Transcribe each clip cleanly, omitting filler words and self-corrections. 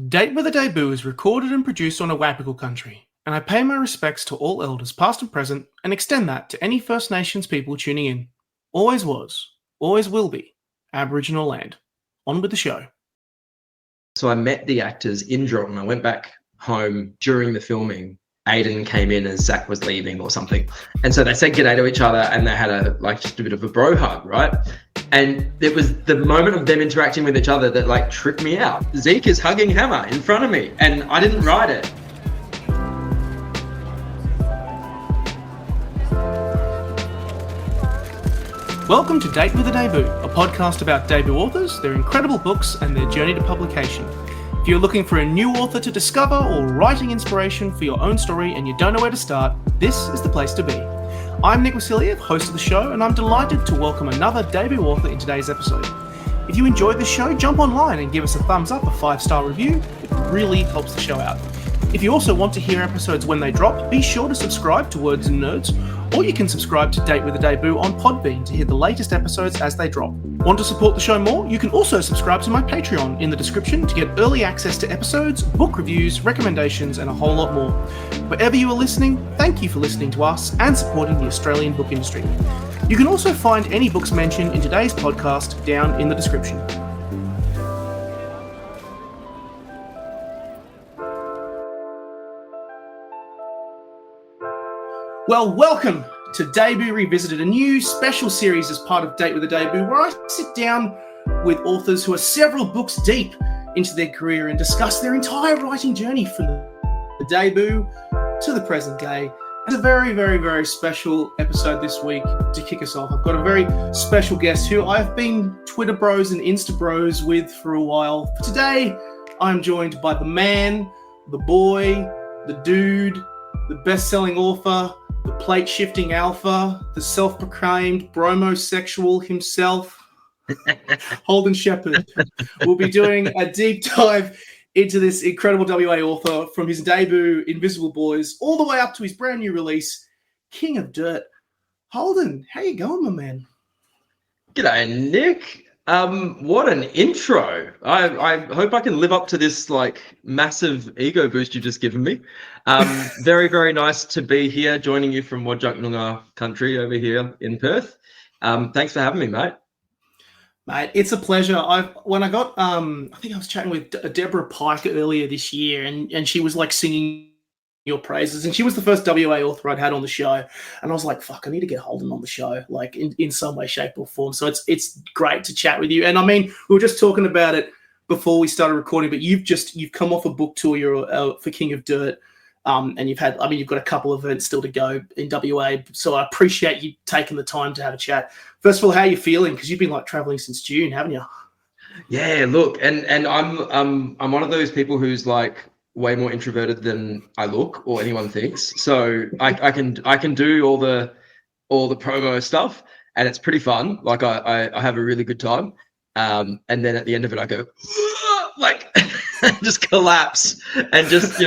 Date with a Debut is recorded and produced on Awabakal country, and I pay my respects to all elders past and present and extend that to any First Nations people tuning in. Always was, always will be, Aboriginal land. On with the show. So I met the actors in Droughton. I went back home during the filming. Aiden came in as Zach was leaving or something. And so they said g'day to each other and they had just a bit of a bro hug, right? And it was the moment of them interacting with each other that tripped me out. Zeke is hugging Hammer in front of me and I didn't write it. Welcome to Date with a Debut, a podcast about debut authors, their incredible books, and their journey to publication. If you're looking for a new author to discover or writing inspiration for your own story and you don't know where to start, this is the place to be. I'm Nick Wasiliev, host of the show, and I'm delighted to welcome another debut author in today's episode. If you enjoyed the show, jump online and give us a thumbs up, a 5-star review. It really helps the show out. If you also want to hear episodes when they drop, be sure to subscribe to Words and Nerds, or you can subscribe to Date with a Debut on Podbean to hear the latest episodes as they drop. Want to support the show more? You can also subscribe to my Patreon in the description to get early access to episodes, book reviews, recommendations, and a whole lot more. Wherever you are listening, thank you for listening to us and supporting the Australian book industry. You can also find any books mentioned in today's podcast down in the description. Well, welcome to Debut Revisited, a new special series as part of Date with a Debut, where I sit down with authors who are several books deep into their career and discuss their entire writing journey from the debut to the present day. It's a very, very, very special episode this week to kick us off. I've got a very special guest who I've been Twitter bros and Insta bros with for a while. For today, I'm joined by the man, the boy, the dude, the best-selling author, the plate-shifting alpha, the self-proclaimed bromosexual himself, Holden Sheppard. We'll be doing a deep dive into this incredible WA author from his debut, Invisible Boys, all the way up to his brand new release, King of Dirt. Holden, how you going, my man? G'day, Nick. What an intro. I hope I can live up to this massive ego boost you've just given me. Very, very nice to be here joining you from Wajak Noongar country over here in Perth. Thanks for having me, mate. Mate, it's a pleasure. I think I was chatting with Deborah Pike earlier this year and she was singing your praises, and she was the first WA author I'd had on the show, and I was like, fuck, I need to get Holden on the show, in some way, shape or form. So it's great to chat with you. And I mean, we were just talking about it before we started recording, but you've come off a book tour for King of Dirt, and you've got a couple of events still to go in WA, so I appreciate you taking the time to have a chat. First of all, how are you feeling? Because you've been traveling since June, haven't you? Yeah, look, and I'm one of those people who's way more introverted than I look or anyone thinks. So I can do all the promo stuff, and it's pretty fun. I have a really good time. And then at the end of it, I go just collapse and just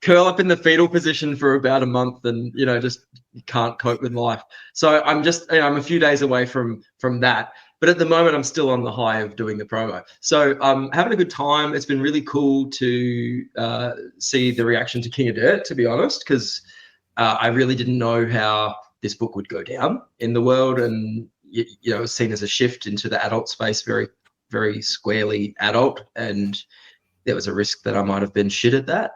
curl up in the fetal position for about a month, and just can't cope with life. So I'm just I'm a few days away from that. But at the moment, I'm still on the high of doing the promo. So I'm having a good time. It's been really cool to see the reaction to King of Dirt, to be honest, because I really didn't know how this book would go down in the world. And, it was seen as a shift into the adult space, very, very squarely adult. And there was a risk that I might have been shit at that,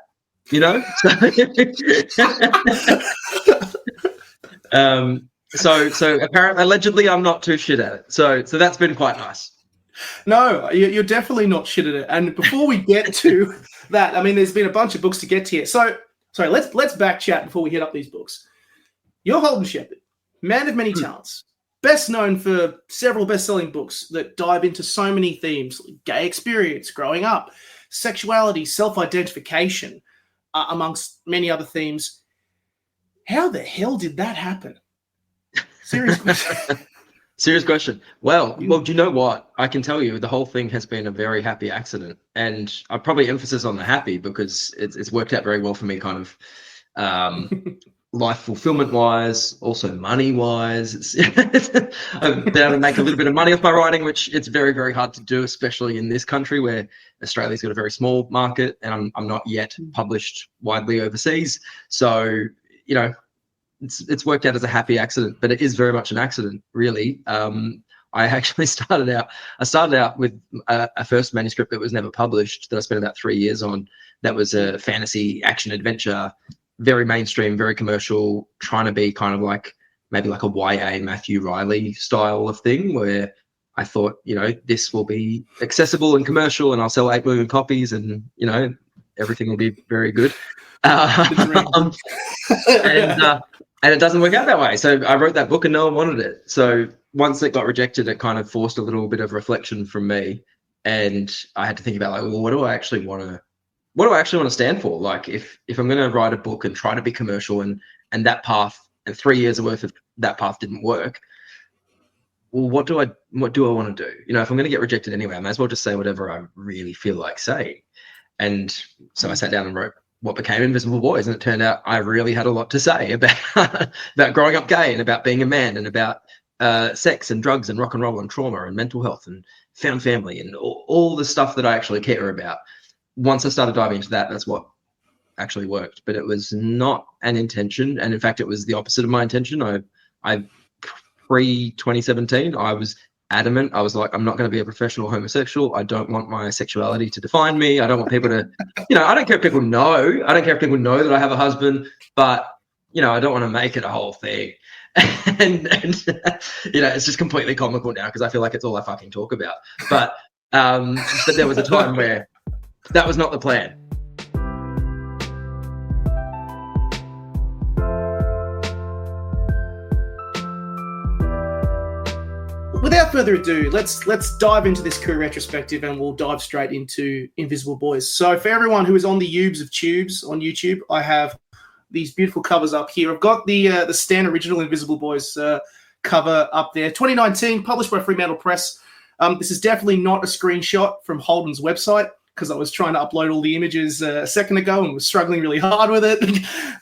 So apparently, allegedly, I'm not too shit at it. So that's been quite nice. No, you're definitely not shit at it. And before we get to that, I mean, there's been a bunch of books to get to here. So, sorry, let's back chat before we hit up these books. You're Holden Sheppard, man of many talents, best known for several best-selling books that dive into so many themes: gay experience, growing up, sexuality, self-identification, amongst many other themes. How the hell did that happen? Serious question. Serious question. Well, do you know what? I can tell you the whole thing has been a very happy accident, and I probably emphasis on the happy because it's worked out very well for me, kind of life fulfillment wise, also money wise. I've been able to make a little bit of money off my writing, which it's very, very hard to do, especially in this country where Australia's got a very small market, and I'm not yet published widely overseas. So, you know, it's worked out as a happy accident, but it is very much an accident, really. I actually started out with a first manuscript that was never published, that I spent about 3 years on. That was a fantasy action adventure, very mainstream, very commercial, trying to be kind of like maybe like a YA Matthew Riley style of thing, where I thought, you know, this will be accessible and commercial, and I'll sell 8 million copies, and, you know, everything will be very good. And it doesn't work out that way. So I wrote that book and no one wanted it. So once it got rejected, it kind of forced a little bit of reflection from me, and I had to think about, like, well, what do I actually want to stand for? Like, if I'm going to write a book and try to be commercial, and that path, and 3 years worth of that path didn't work, well, what do I want to do? You know, if I'm going to get rejected anyway, I may as well just say whatever I really feel like saying. And so I sat down and wrote what became Invisible Boys, and it turned out I really had a lot to say about about growing up gay, and about being a man, and about sex and drugs and rock and roll and trauma and mental health and found family and all the stuff that I actually care about. Once I started diving into that, that's what actually worked. But it was not an intention, and in fact, it was the opposite of my intention. I pre-2017, I was adamant. I was like, I'm not going to be a professional homosexual. I don't want my sexuality to define me. I don't want people to, you know, I don't care if people know. I don't care if people know that I have a husband, but, you know, I don't want to make it a whole thing. and you know, it's just completely comical now because I feel like it's all I fucking talk about. But there was a time where that was not the plan. Without further ado, let's dive into this career retrospective, and we'll dive straight into Invisible Boys. So for everyone who is on the Ubes of Tubes on YouTube, I have these beautiful covers up here. I've got the Stan original Invisible Boys cover up there. 2019, published by Fremantle Press. This is definitely not a screenshot from Holden's website, because I was trying to upload all the images a second ago and was struggling really hard with it.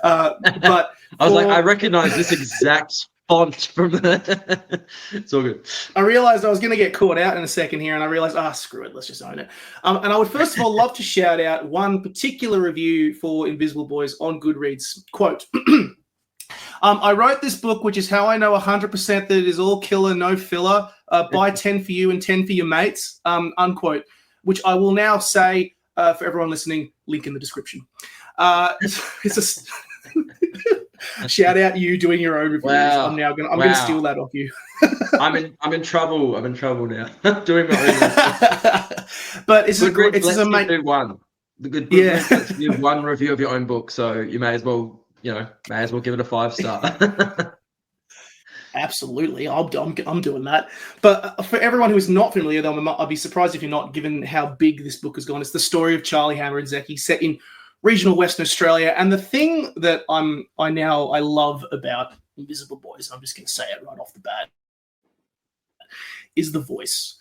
But I was like, I recognize this exact font from the... It's all good. I realized I was going to get caught out in a second here, and I realized, screw it, let's just own it. And I would first of all love to shout out one particular review for Invisible Boys on Goodreads. Quote, I wrote this book, which is how I know 100% that it is all killer, no filler. Buy 10 for you and 10 for your mates, unquote, which I will now say, for everyone listening, link in the description. It's a... Shout out you doing your own reviews. Wow. I'm gonna steal that off you. I'm in trouble. I'm in trouble now. Doing my own. But it's a do one. The good book, let's do one review of your own book. So you may as well give it a 5-star. Absolutely, I'm doing that. But for everyone who is not familiar, though, I'd be surprised if you're not, given how big this book has gone. It's the story of Charlie, Hammer, and Zeki, set in regional Western Australia. And the thing that I love about Invisible Boys, I'm just going to say it right off the bat, is the voice.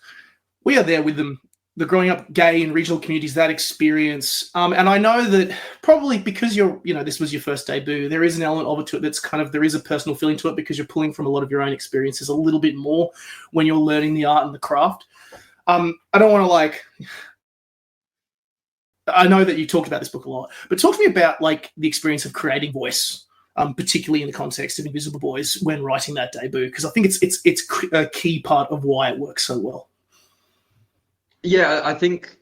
We are there with them, the growing up gay in regional communities, that experience. And I know that probably because this was your first debut, there is an element of it to it that's there is a personal feeling to it, because you're pulling from a lot of your own experiences a little bit more when you're learning the art and the craft. I don't want to I know that you talked about this book a lot, but talk to me about the experience of creating voice, particularly in the context of Invisible Boys when writing that debut, because I think it's a key part of why it works so well. Yeah, I think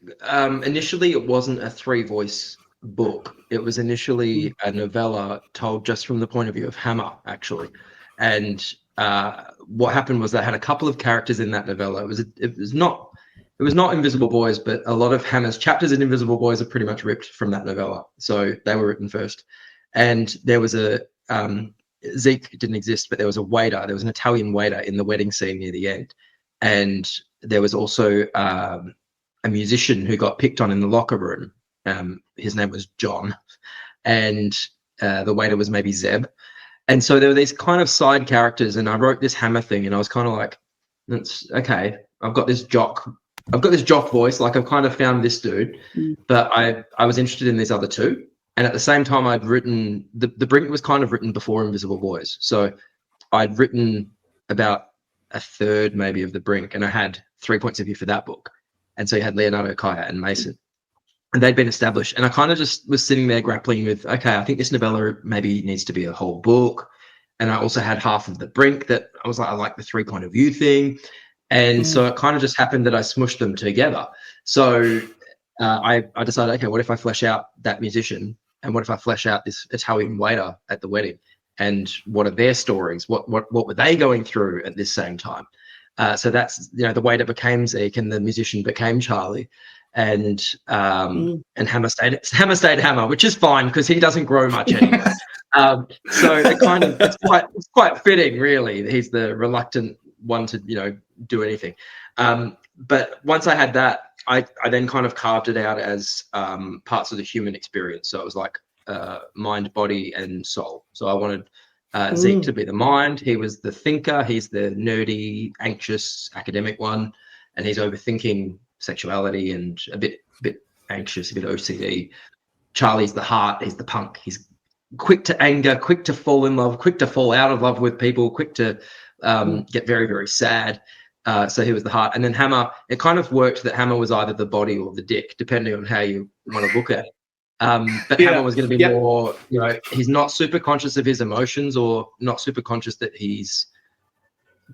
initially it wasn't a 3-voice book. It was initially a novella told just from the point of view of Hammer, actually. And what happened was they had a couple of characters in that novella. It was not Invisible Boys, but a lot of Hammer's chapters in Invisible Boys are pretty much ripped from that novella. So they were written first. And there was Zeke didn't exist, but there was a waiter. There was an Italian waiter in the wedding scene near the end. And there was also a musician who got picked on in the locker room. His name was John. And the waiter was maybe Zeb. And so there were these kind of side characters. And I wrote this Hammer thing, and I was kind of like, that's okay. I've got this jock voice. I've kind of found this dude, but I was interested in these other two. And at the same time, I'd written the Brink was kind of written before Invisible Boys. So I'd written about a third maybe of the Brink, and I had 3 points of view for that book. And so you had Leonardo, Kaya, and Mason, and they'd been established. And I kind of just was sitting there grappling with, okay, I think this novella maybe needs to be a whole book. And I also had half of the Brink that I was like, I like the 3 point of view thing. And so it kind of just happened that I smushed them together. So I decided, okay, what if I flesh out that musician? And what if I flesh out this Italian waiter at the wedding? And what are their stories? What were they going through at this same time? So that's, the waiter became Zeke and the musician became Charlie. And Hammer stayed Hammer, which is fine because he doesn't grow much anyway. So it's quite fitting, really. He's the reluctant one to do anything. But once I had that, I then kind of carved it out as parts of the human experience. So it was like mind, body, and soul. So I wanted Zeke to be the mind. He was the thinker. He's the nerdy, anxious, academic one, and he's overthinking sexuality and a bit anxious, a bit OCD. Charlie's the heart. He's the punk. He's quick to anger, quick to fall in love, quick to fall out of love with people, quick to get very, very sad. So he was the heart. And then Hammer, it kind of worked that Hammer was either the body or the dick, depending on how you want to look at it. But Hammer was going to be more, he's not super conscious of his emotions or not super conscious that he's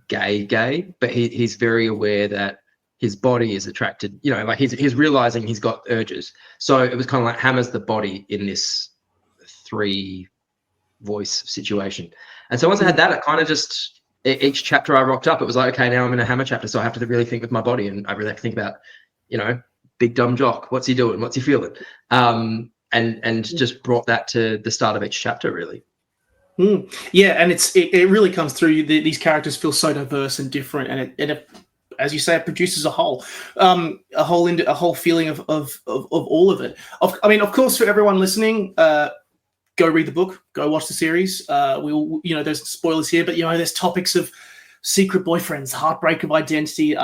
gay, but he's very aware that his body is attracted, like he's realizing he's got urges. So it was kind of like Hammer's the body in this 3-voice situation. And so once I had that, it kind of just, each chapter I rocked up, it was like, okay, now I'm in a Hammer chapter, so I have to really think with my body, and I really have to think about, big dumb jock, what's he doing, what's he feeling, and just brought that to the start of each chapter, really. Yeah, and it really comes through. These characters feel so diverse and different, and it as you say, it produces a whole feeling of all of it. Of course, for everyone listening, go read the book, go watch the series. We'll, there's spoilers here, but there's topics of secret boyfriends, heartbreak of identity,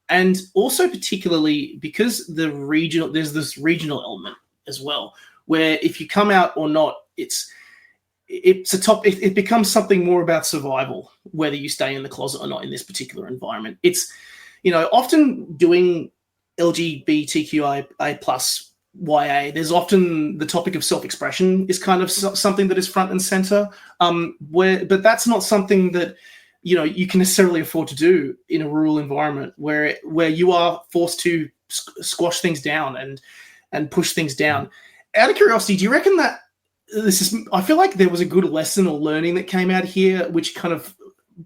and also particularly because there's this regional element as well, where if you come out or not, it becomes something more about survival, whether you stay in the closet or not in this particular environment. It's, often doing LGBTQIA plus YA, there's often the topic of self-expression is kind of something that is front and center, but that's not something that you can necessarily afford to do in a rural environment where you are forced to squash things down and push things down. Out of curiosity, do you reckon that I feel like there was a good lesson or learning that came out here which kind of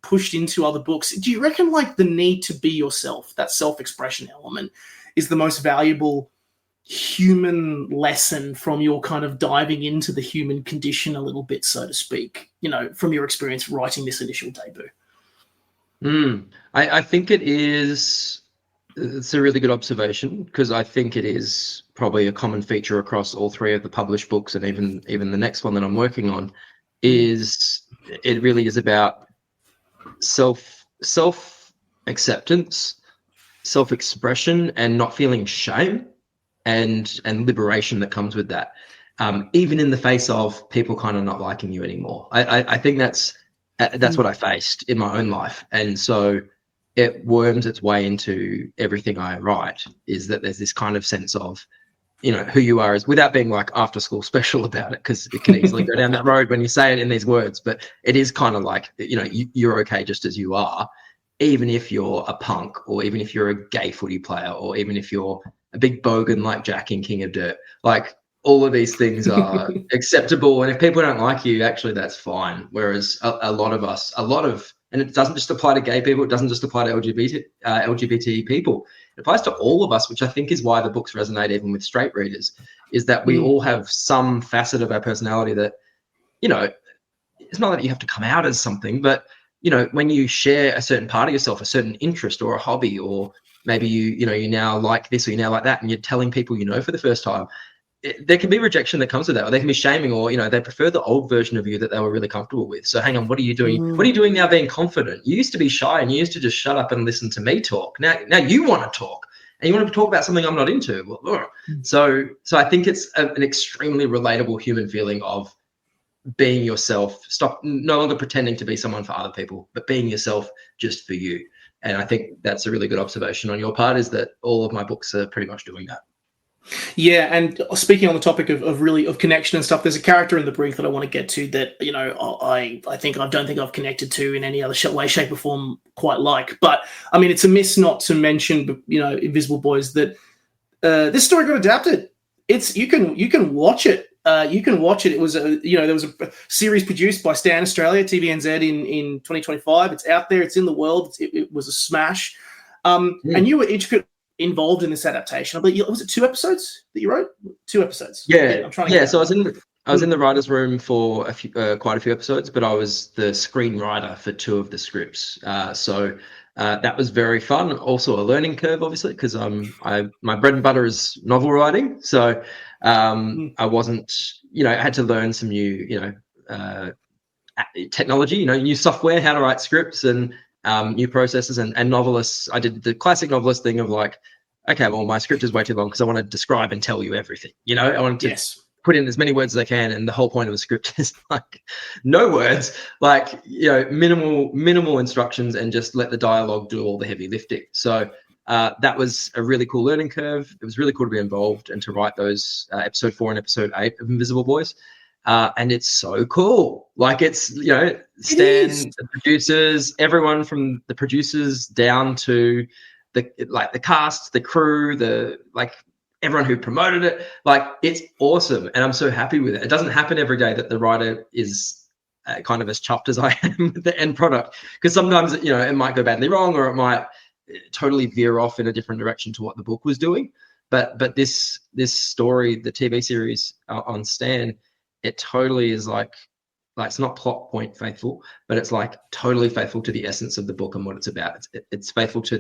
pushed into other books? Do you reckon like the need to be yourself, that self-expression element, is the most valuable human lesson from your kind of diving into the human condition a little bit, so to speak, from your experience writing this initial debut? I think it's a really good observation, because I think it is probably a common feature across all 3 of the published books, and even the next one that I'm working on, is it really is about self-acceptance, self-expression, and not feeling shame and liberation that comes with that, even in the face of people kind of not liking you anymore. I think that's what I faced in my own life, and so it worms its way into everything I write, is that there's this kind of sense of who you are, is without being like after school special about it, because it can easily go down that road when you say it in these words, but it is kind of like you're okay just as you are, even if you're a punk, or even if you're a gay footy player, or even if you're a big bogan like Jack in King of Dirt. Like, all of these things are acceptable, and if people don't like you, actually that's fine. Whereas a lot of and it doesn't just apply to gay people, it doesn't just apply to LGBT people, it applies to all of us, which I think is why the books resonate even with straight readers, is that we all have some facet of our personality that, it's not that you have to come out as something, but, when you share a certain part of yourself, a certain interest or a hobby, or maybe you now like this or you now like that, and you're telling people for the first time, there can be rejection that comes with that, or there can be shaming, or they prefer the old version of you that they were really comfortable with. So hang on, what are you doing? What are you doing now being confident? You used to be shy and you used to just shut up and listen to me talk. Now you want to talk. and you want to talk about something I'm not into. Well, ugh. So I think it's an extremely relatable human feeling of being yourself. Stop no longer pretending to be someone for other people, but being yourself just for you. And I think that's a really good observation on your part, is that all of my books are pretty much doing that. Yeah, and speaking on the topic of connection and stuff, there's a character in the brief that I want to get to that, you know, I don't think I've connected to in any other way, shape, or form quite like. But I mean, it's amiss not to mention, you know, Invisible Boys, that this story got adapted. You can watch it. You can watch it. It was there was a series produced by Stan Australia, TVNZ in 2025. It's out there. It's in the world. It was a smash. And you were involved in this adaptation. But was it 2 episodes that you wrote? 2 episodes. Yeah. I'm trying to so I was in the writer's room for quite a few episodes, but I was the screenwriter for 2 of the scripts. So that was very fun. Also a learning curve, obviously, because my bread and butter is novel writing. So I wasn't, I had to learn some new, technology, new software, how to write scripts and new processes. And novelists, I did the classic novelist thing of like, okay, well, my script is way too long because I want to describe and tell you everything. I want to put in as many words as I can, and the whole point of a script is like no words, like minimal instructions, and just let the dialogue do all the heavy lifting. So that was a really cool learning curve. It was really cool to be involved and to write those episode 4 and episode 8 of Invisible Boys. And it's so cool. Like it's Stan, the producers, everyone from the producers down to the cast, the crew, everyone who promoted it. Like it's awesome, and I'm so happy with it. It doesn't happen every day that the writer is kind of as chuffed as I am with the end product, because sometimes it might go badly wrong, or it might totally veer off in a different direction to what the book was doing. But this story, the TV series on Stan, it totally is like it's not plot point faithful, but it's like totally faithful to the essence of the book and what it's about. It's faithful to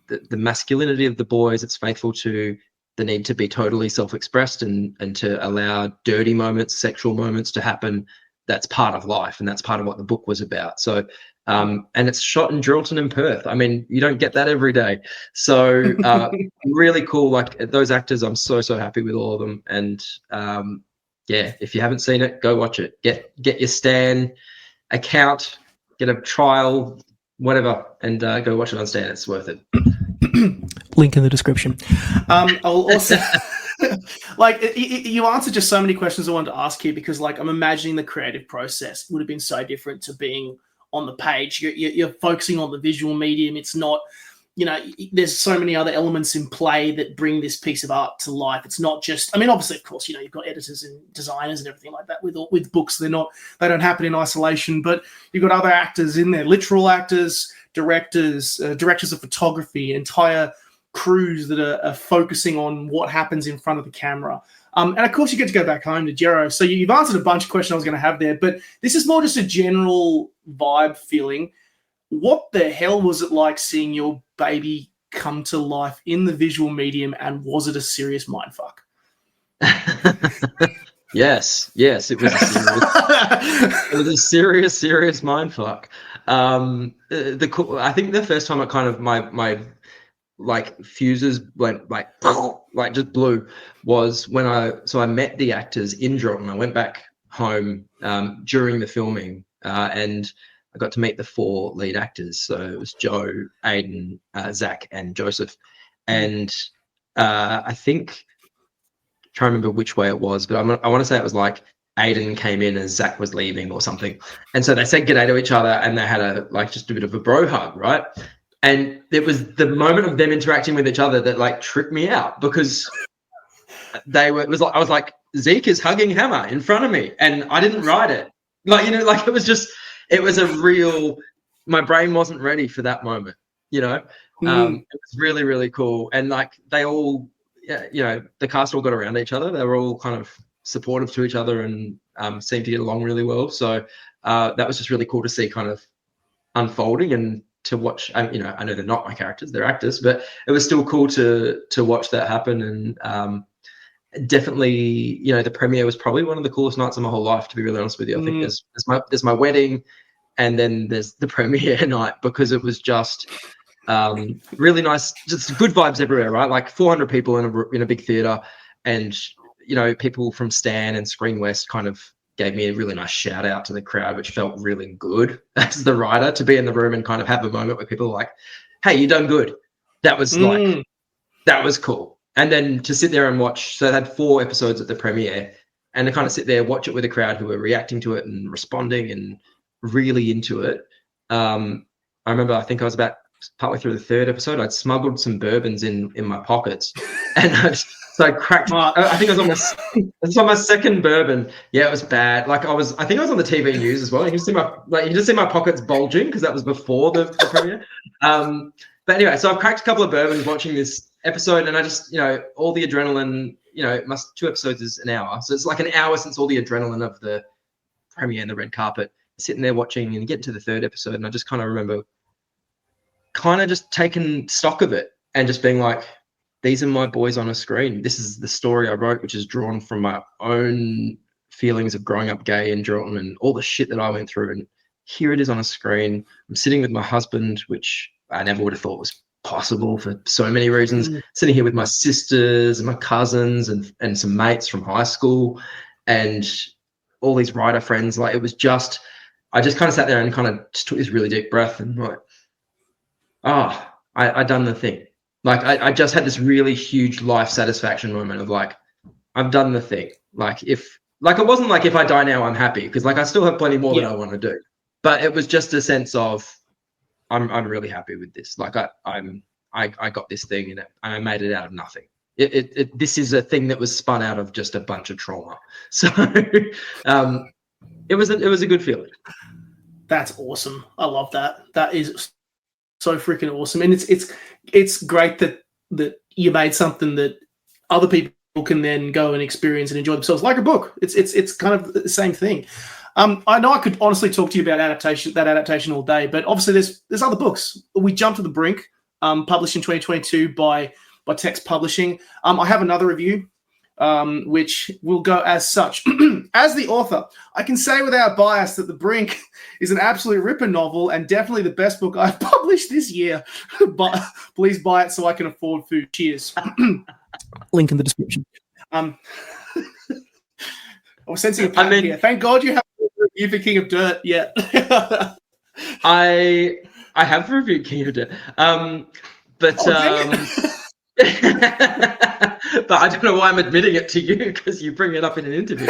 the masculinity of the boys. It's faithful to the need to be totally self-expressed and to allow dirty moments, sexual moments to happen. That's part of life, and that's part of what the book was about. So and it's shot in Geraldton and Perth. I mean, you don't get that every day. So really cool. Like those actors, I'm so happy with all of them. And if you haven't seen it, go watch it. Get your Stan account, get a trial, whatever, and go watch it on Stan. It's worth it. Link in the description. I'll also you answered just so many questions I wanted to ask here, because I'm imagining the creative process would have been so different to being on the page. You're focusing on the visual medium. It's not, there's so many other elements in play that bring this piece of art to life. It's not just, obviously, of course, you've got editors and designers and everything like that with books. They don't happen in isolation, but you've got other actors in there, literal actors, directors of photography, entire crews that are focusing on what happens in front of the camera. And of course, you get to go back home to Jero. So you've answered a bunch of questions I was going to have there, but this is more just a general vibe feeling. What the hell was it like seeing your baby come to life in the visual medium, and was it a serious mindfuck? Yes, it was a serious mindfuck. I think the first time I kind of my fuses went just blew was when I met the actors in Jordan. I went back home during the filming and I got to meet the 4 lead actors. So it was Joe, Aiden, Zach, and Joseph. And I think, trying to remember which way it was, but I want to say it was like Aiden came in as Zach was leaving or something. And so they said g'day to each other, and they had just a bit of a bro hug, right? And it was the moment of them interacting with each other that tripped me out, because I was like, Zeke is hugging Hammer in front of me, and I didn't write it. It was a real, my brain wasn't ready for that moment, It was really, really cool. And they all, the cast all got around each other. They were all kind of supportive to each other and seemed to get along really well. So that was just really cool to see kind of unfolding and to watch. I know they're not my characters, they're actors, but it was still cool to watch that happen. And definitely, the premiere was probably one of the coolest nights of my whole life, to be really honest with you. I think there's my wedding, and then there's the premiere night, because it was just Really nice, just good vibes everywhere, right? Like 400 people in a big theater, and people from Stan and Screen West kind of gave me a really nice shout out to the crowd, which felt really good as the writer to be in the room and kind of have a moment where people are like, "Hey, you done good." That was that was cool. And then to sit there and watch, so they had 4 episodes at the premiere, and to kind of sit there, watch it with a crowd who were reacting to it and responding and really into it. I remember, I think I was about partway through the 3rd episode, I'd smuggled some bourbons in my pockets, and I cracked. I think I was on my 2nd bourbon. Yeah, it was bad. Like I think I was on the TV news as well. You can just see my pockets bulging because that was before the premiere. But anyway, so I've cracked a couple of bourbons watching this episode, and I just, all the adrenaline, 2 episodes is an hour. So it's like an hour since all the adrenaline of the premiere and the red carpet, sitting there watching and getting to the 3rd episode. And I just kind of remember just taking stock of it and just being like, these are my boys on a screen. This is the story I wrote, which is drawn from my own feelings of growing up gay in Drayton and all the shit that I went through. And here it is on a screen. I'm sitting with my husband, which I never would have thought was possible for so many reasons. Sitting here with my sisters and my cousins and some mates from high school and all these writer friends. Like, it was just, I just kind of sat there and kind of just took this really deep breath and like, I done the thing. Like, I just had this really huge life satisfaction moment of like, I've done the thing. Like, it wasn't like if I die now, I'm happy, because like I still have plenty more that I want to do. But it was just a sense of, I'm really happy with this. Like I got this thing and I made it out of nothing. This is a thing that was spun out of just a bunch of trauma. So it was a good feeling. That's awesome. I love that. That is so freaking awesome. And it's great that you made something that other people can then go and experience and enjoy themselves, like a book. It's kind of the same thing. I know I could honestly talk to you about that adaptation all day, but obviously there's other books. We Jumped to the Brink, published in 2022 by Text Publishing. I have another review, which will go as such. As the author, I can say without bias that The Brink is an absolute ripper novel and definitely the best book I've published this year. But please buy it so I can afford food. Cheers. Link in the description. I was sensing a pattern here. Thank God you have a review for King of Dirt yet. I have reviewed King of Dirt, but but I don't know why I'm admitting it to you, because you bring it up in an interview.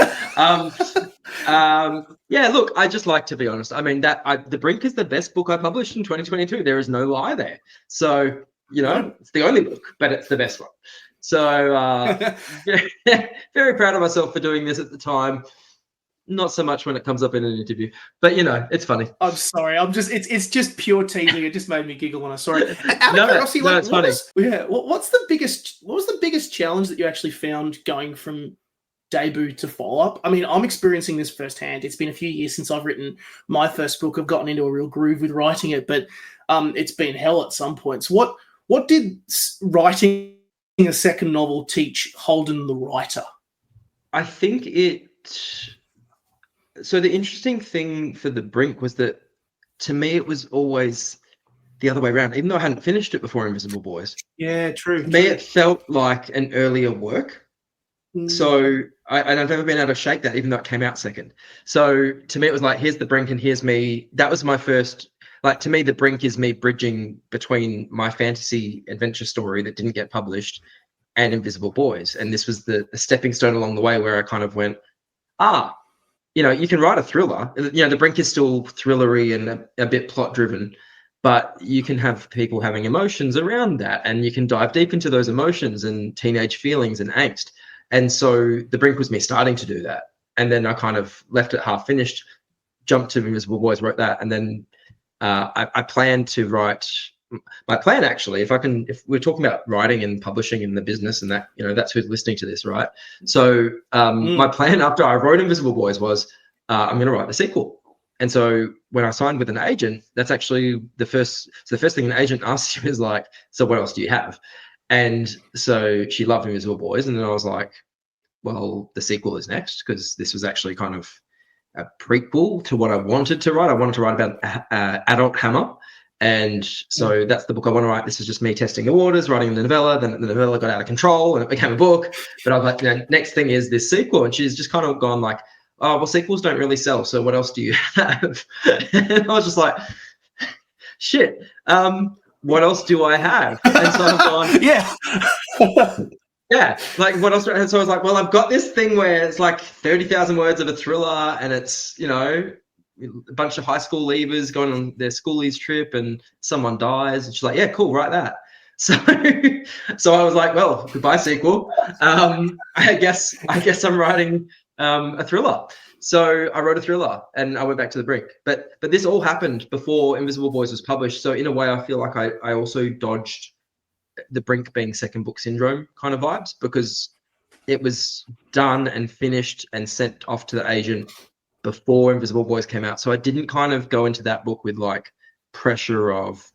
Yeah, look, I just like to be honest. I mean, The Brink is the best book I published in 2022. There is no lie there. So, it's the only book, but it's the best one. So very proud of myself for doing this at the time. Not so much when it comes up in an interview, but it's funny. I'm sorry. It's just pure teasing. It just made me giggle when I saw it. No, it's funny. What was the biggest challenge that you actually found going from debut to follow-up? I mean, I'm experiencing this firsthand. It's been a few years since I've written my first book. I've gotten into a real groove with writing it, but it's been hell at some points. What did writing a second novel teach Holden the writer? I think so the interesting thing for The Brink was that, to me, it was always the other way around. Even though I hadn't finished it before Invisible Boys. Yeah, true. To me, it felt like an earlier work. So I've never been able to shake that, even though it came out second. So to me, it was like, here's The Brink and here's me. That was my first, to me, The Brink is me bridging between my fantasy adventure story that didn't get published and Invisible Boys. And this was the stepping stone along the way where I kind of went, you can write a thriller. The Brink is still thrillery and a bit plot driven, but you can have people having emotions around that, and you can dive deep into those emotions and teenage feelings and angst. And so The Brink was me starting to do that. And then I kind of left it half finished, jumped to Invisible Boys, wrote that. And then I planned to write, my plan actually, if we're talking about writing and publishing in the business and that, that's who's listening to this, right? So my plan after I wrote Invisible Boys was, I'm going to write the sequel. And so when I signed with an agent, that's actually the first thing an agent asks you is like, so what else do you have? And so she loved Invisible Boys. And then I was like, well, the sequel is next, because this was actually kind of a prequel to what I wanted to write. I wanted to write about adult Hammer. And so that's the book I want to write. This is just me testing the waters, writing the novella. Then the novella got out of control and it became a book. But I was like, next thing is this sequel. And she's just kind of gone like, oh, well, sequels don't really sell. So what else do you have? And I was just like, shit, what else do I have? And so I've gone, yeah. Yeah, like what else? And so I was like, well, I've got this thing where it's like 30,000 words of a thriller, and it's, you know, a bunch of high school leavers going on their schoolies trip, and someone dies, and she's like, yeah, cool, write that. So, so I was like, well, goodbye sequel. I guess I'm writing a thriller. So I wrote a thriller, and I went back to The Brink. But this all happened before Invisible Boys was published. So in a way, I feel like I also dodged The Brink being second book syndrome kind of vibes, because it was done and finished and sent off to the agent before Invisible Boys came out. So I didn't kind of go into that book with like pressure of,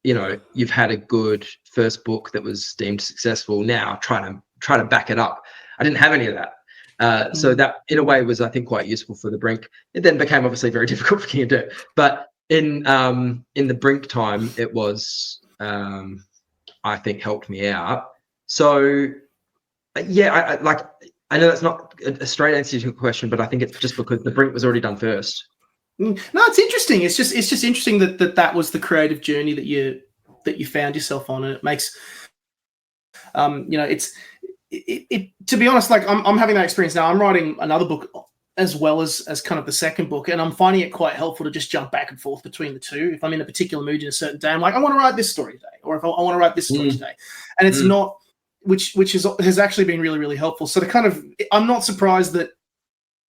you know, you've had a good first book that was deemed successful, now try to back it up. I didn't have any of that. So that in a way was, I think, quite useful for The Brink. It then became obviously very difficult for me to do. But in The Brink time, it was I think helped me out. So yeah, I know that's not a straight answer to your question, but I think it's just because The Brink was already done first. No, it's interesting. It's just interesting that was the creative journey that you found yourself on, and it makes you know, it to be honest, like I'm having that experience now. I'm writing another book as well as kind of the second book, and I'm finding it quite helpful to just jump back and forth between the two. If I'm in a particular mood in a certain day, I'm like, I want to write this story today, or if I want to write this story today, and it's not, which has actually been really, really helpful. So I'm not surprised that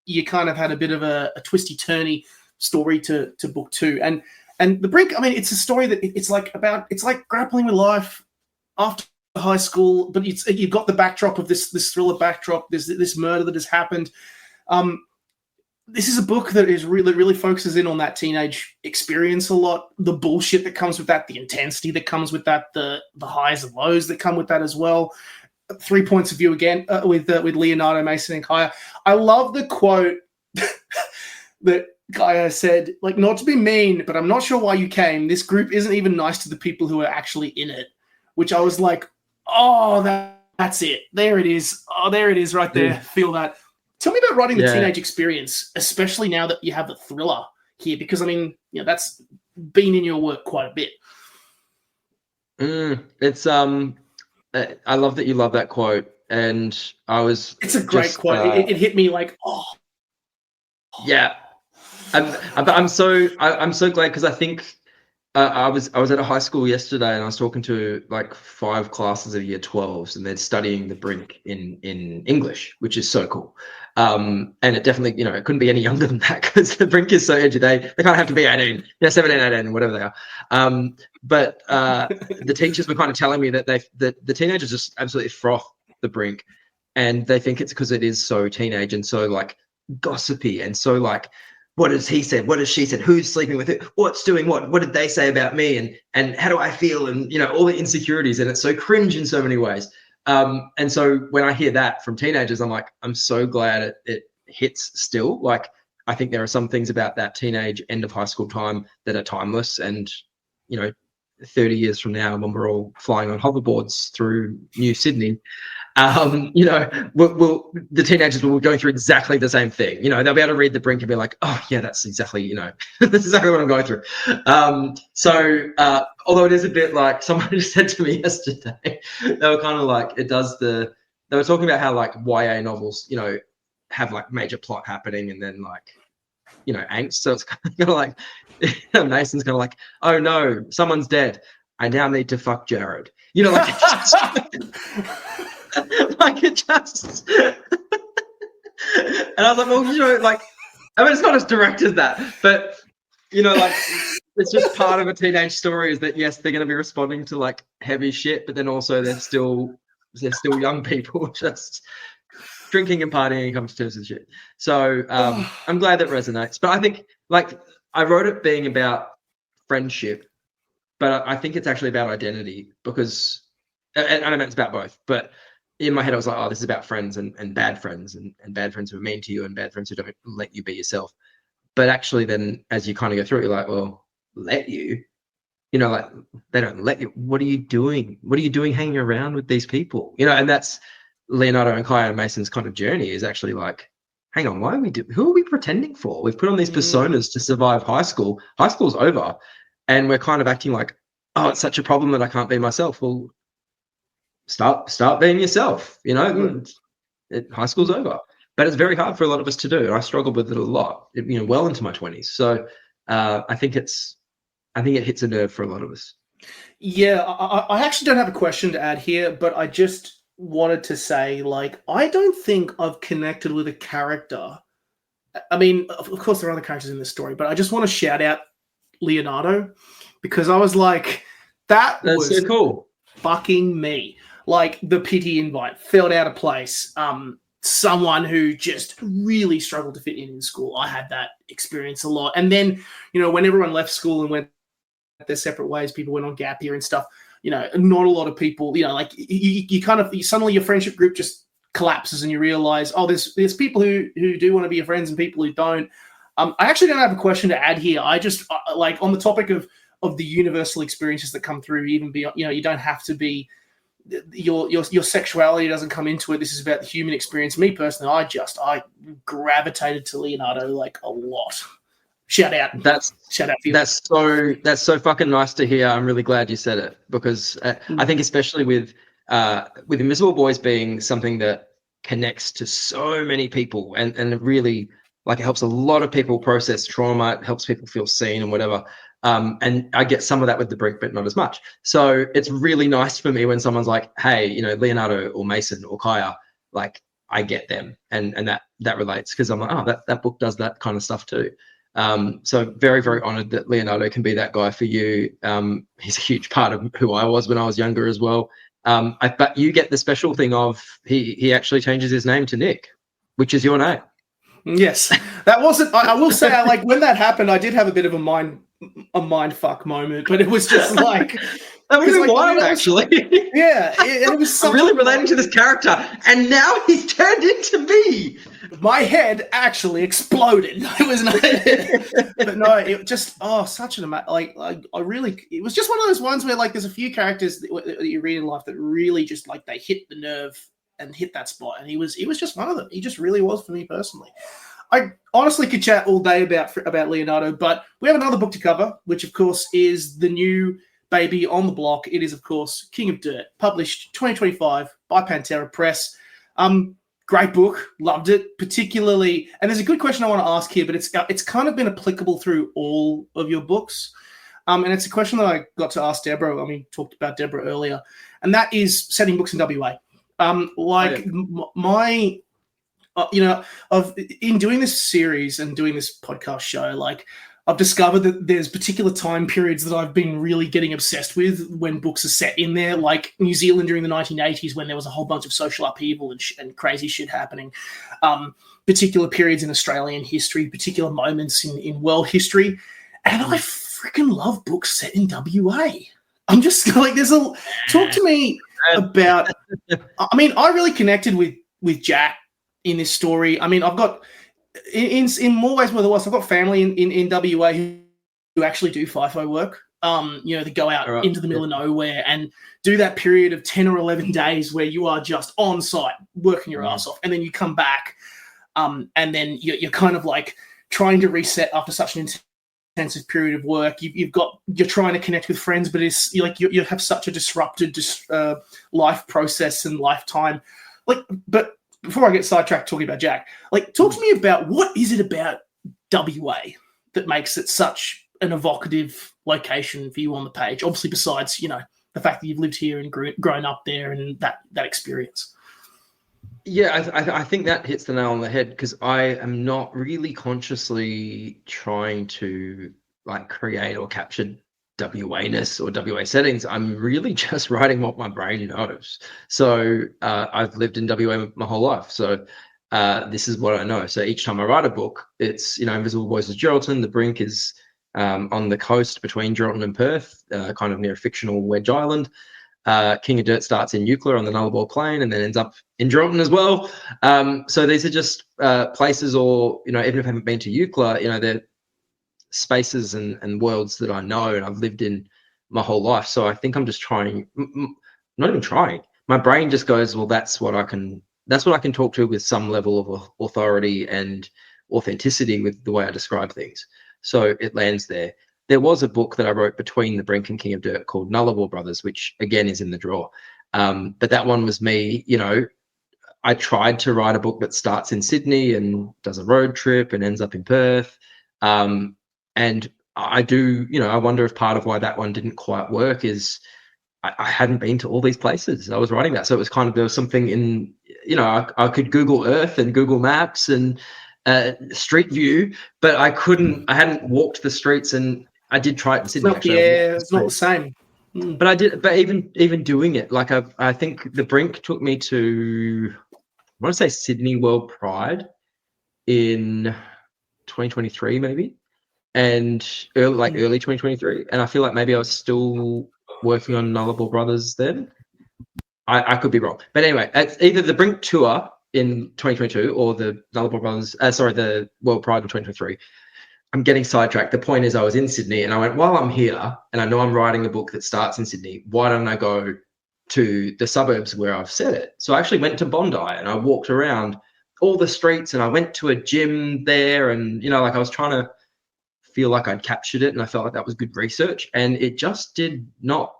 you kind of had a bit of a twisty turny story to book two, and The Brink. I mean, it's a story that it's like grappling with life after high school, but you've got the backdrop of this thriller backdrop. There's this murder that has happened. This is a book that is really focuses in on that teenage experience a lot, the bullshit that comes with that, the intensity that comes with that, the highs and lows that come with that as well. 3 points of view again with Leonardo, Mason, and Kaya. I love the quote that Kaya said, like, not to be mean, but I'm not sure why you came. This group isn't even nice to the people who are actually in it, which I was like, oh, that's it. There it is. Oh, there it is right there. Yeah. Feel that. Tell me about writing the teenage experience, especially now that you have the thriller here, because, I mean, you know, that's been in your work quite a bit. It's I love that you love that quote, and it's a great quote. It hit me like, oh. Yeah. I'm so glad, because I think I was at a high school yesterday, and I was talking to like 5 classes of year 12s, and they're studying The Brink in English, which is so cool. And it definitely, you know, it couldn't be any younger than that, because The Brink is so edgy. They kind of have to be 18, 17, 18, whatever they are. But the teachers were kind of telling me that the teenagers just absolutely froth The Brink, and they think it's because it is so teenage and so like gossipy and so like, what has he said? What has she said? Who's sleeping with who? What's doing what? What did they say about me? And how do I feel? And, you know, all the insecurities. And it's so cringe in so many ways. And so when I hear that from teenagers, I'm like, I'm so glad it hits still. Like, I think there are some things about that teenage end of high school time that are timeless. And, you know, 30 years from now, when we're all flying on hoverboards through New Sydney, you know, the teenagers will be going through exactly the same thing. You know, they'll be able to read The Brink and be like, oh yeah, that's exactly, you know, that's exactly what I'm going through. So although it is a bit like, someone just said to me yesterday, they were kind of like, they were talking about how like YA novels, you know, have like major plot happening and then like, you know, angst. So it's kind of like, Mason's kind of like, oh no, someone's dead. I now need to fuck Jared. You know, like, like it just. And I was like, well, you know, like, I mean, it's not as direct as that, but, you know, like, it's just part of a teenage story is that, yes, they're going to be responding to like heavy shit, but then also they're still young people just drinking and partying and coming to terms with shit. So I'm glad that resonates. But I think, like, I wrote it being about friendship, but I think it's actually about identity, because, and I mean, it's about both, but in my head, I was like, oh, this is about friends and bad friends and bad friends who are mean to you and bad friends who don't let you be yourself. But actually then, as you kind of go through it, you're like, well, let you? like they don't let you. What are you doing? What are you doing hanging around with these people? And that's Leonardo and Kaya Mason's kind of journey is actually like, hang on, who are we pretending for? We've put on these personas to survive high school. High school's over, and we're kind of acting like, oh, it's such a problem that I can't be myself. Well, start being yourself. High school's over, but it's very hard for a lot of us to do. And I struggled with it a lot, well into my 20s. So I think it hits a nerve for a lot of us. Yeah, I actually don't have a question to add here, but I just wanted to say, like, I don't think I've connected with a character. I mean, of course, there are other characters in this story, but I just want to shout out Leonardo because I was like, that's was so cool. Fucking me. Like the pity invite felt out of place. Someone who just really struggled to fit in school. I had that experience a lot. And then, when everyone left school and went their separate ways, people went on gap year and stuff, not a lot of people, like you suddenly your friendship group just collapses and you realize, oh, there's people who do want to be your friends and people who don't. I actually don't have a question to add here. I just like on the topic of the universal experiences that come through, even beyond, you don't have to be, your sexuality doesn't come into it. This is about the human experience. Me personally, I gravitated to Leonardo like a lot. Shout out. Shout out for you. That's so fucking nice to hear. I'm really glad you said it because I think especially with Invisible Boys being something that connects to so many people and it really like it helps a lot of people process trauma. It helps people feel seen and whatever. And I get some of that with The Brink, but not as much. So it's really nice for me when someone's like, hey, Leonardo or Mason or Kaya, like I get them. And that relates because I'm like, oh, that book does that kind of stuff too. So very, very honored that Leonardo can be that guy for you. He's a huge part of who I was when I was younger as well. But you get the special thing of he actually changes his name to Nick, which is your name. Yes, that wasn't. I will say, like when that happened, I did have a bit of a mind fuck moment, but it was just like that was wild, actually. Yeah, it was. I'm really relating to this character, and now he's turned into me. My head actually exploded. It was but no, it just such an like I really. It was just one of those ones where like there's a few characters that you read in life that really just like they hit the nerve and hit that spot, and he was just one of them. He just really was for me personally. I honestly could chat all day about Leonardo, but we have another book to cover, which of course is the new baby on the block. It is of course King of Dirt, published 2025 by Pantera Press. Great book, loved it particularly. And there's a good question I want to ask here, but it's kind of been applicable through all of your books. And it's a question that I got to ask Deborah. I mean, talked about Deborah earlier, and that is setting books in WA. In doing this series and doing this podcast show, like I've discovered that there's particular time periods that I've been really getting obsessed with when books are set in there, like New Zealand during the 1980s when there was a whole bunch of social upheaval and crazy shit happening. Particular periods in Australian history, particular moments in world history. And I freaking love books set in WA. I'm just like, talk to me about, I mean, I really connected with Jack in this story. I mean, I've got, in more ways than otherwise, I've got family in WA who actually do FIFO work. They go out into the middle of nowhere and do that period of 10 or 11 days where you are just on site working your ass off. And then you come back and then you're kind of like trying to reset after such an intensive period of work. You're trying to connect with friends, but it's like you have such a disrupted life process and lifetime. But before I get sidetracked talking about Jack, talk to me about what is it about WA that makes it such an evocative location for you on the page? Obviously, besides the fact that you've lived here and grown up there and that experience. Yeah, I think that hits the nail on the head because I am not really consciously trying to create or capture WA-ness or WA settings. I'm really just writing what my brain knows. So I've lived in WA my whole life. So this is what I know. So each time I write a book, it's, Invisible Boys is Geraldton. The Brink is on the coast between Geraldton and Perth, kind of near a fictional Wedge Island. King of Dirt starts in Eucla on the Nullarbor Plain and then ends up in Geraldton as well. So these are just places, or, even if I haven't been to Eucla, they're spaces and worlds that I know and I've lived in my whole life. So I think I'm just trying, not even trying. My brain just goes, well, that's what I can talk to with some level of authority and authenticity with the way I describe things. So it lands there. There was a book that I wrote between The Brink and King of Dirt called Nullarbor Brothers, which again is in the drawer. But that one was me, I tried to write a book that starts in Sydney and does a road trip and ends up in Perth. And I do, I wonder if part of why that one didn't quite work is I hadn't been to all these places. I was writing that. So it was kind of, there was something in, I could Google Earth and Google Maps and Street View, but I hadn't walked the streets, and I did try it in Sydney. It's not the same. But I did, but even doing it, like I think The Brink took me to, I want to say Sydney World Pride in 2023 maybe, and early 2023, and I feel like maybe I was still working on Nullarbor Brothers then. I could be wrong, but anyway, it's either the Brink tour in 2022 or the Nullarbor Brothers, the World Pride in 2023. I'm getting sidetracked. The point is, I was in Sydney and I went, while I'm here and I know I'm writing a book that starts in Sydney, why don't I go to the suburbs where I've set it? So I actually went to Bondi and I walked around all the streets and I went to a gym there, and I was trying to feel like I'd captured it, and I felt like that was good research, and it just did not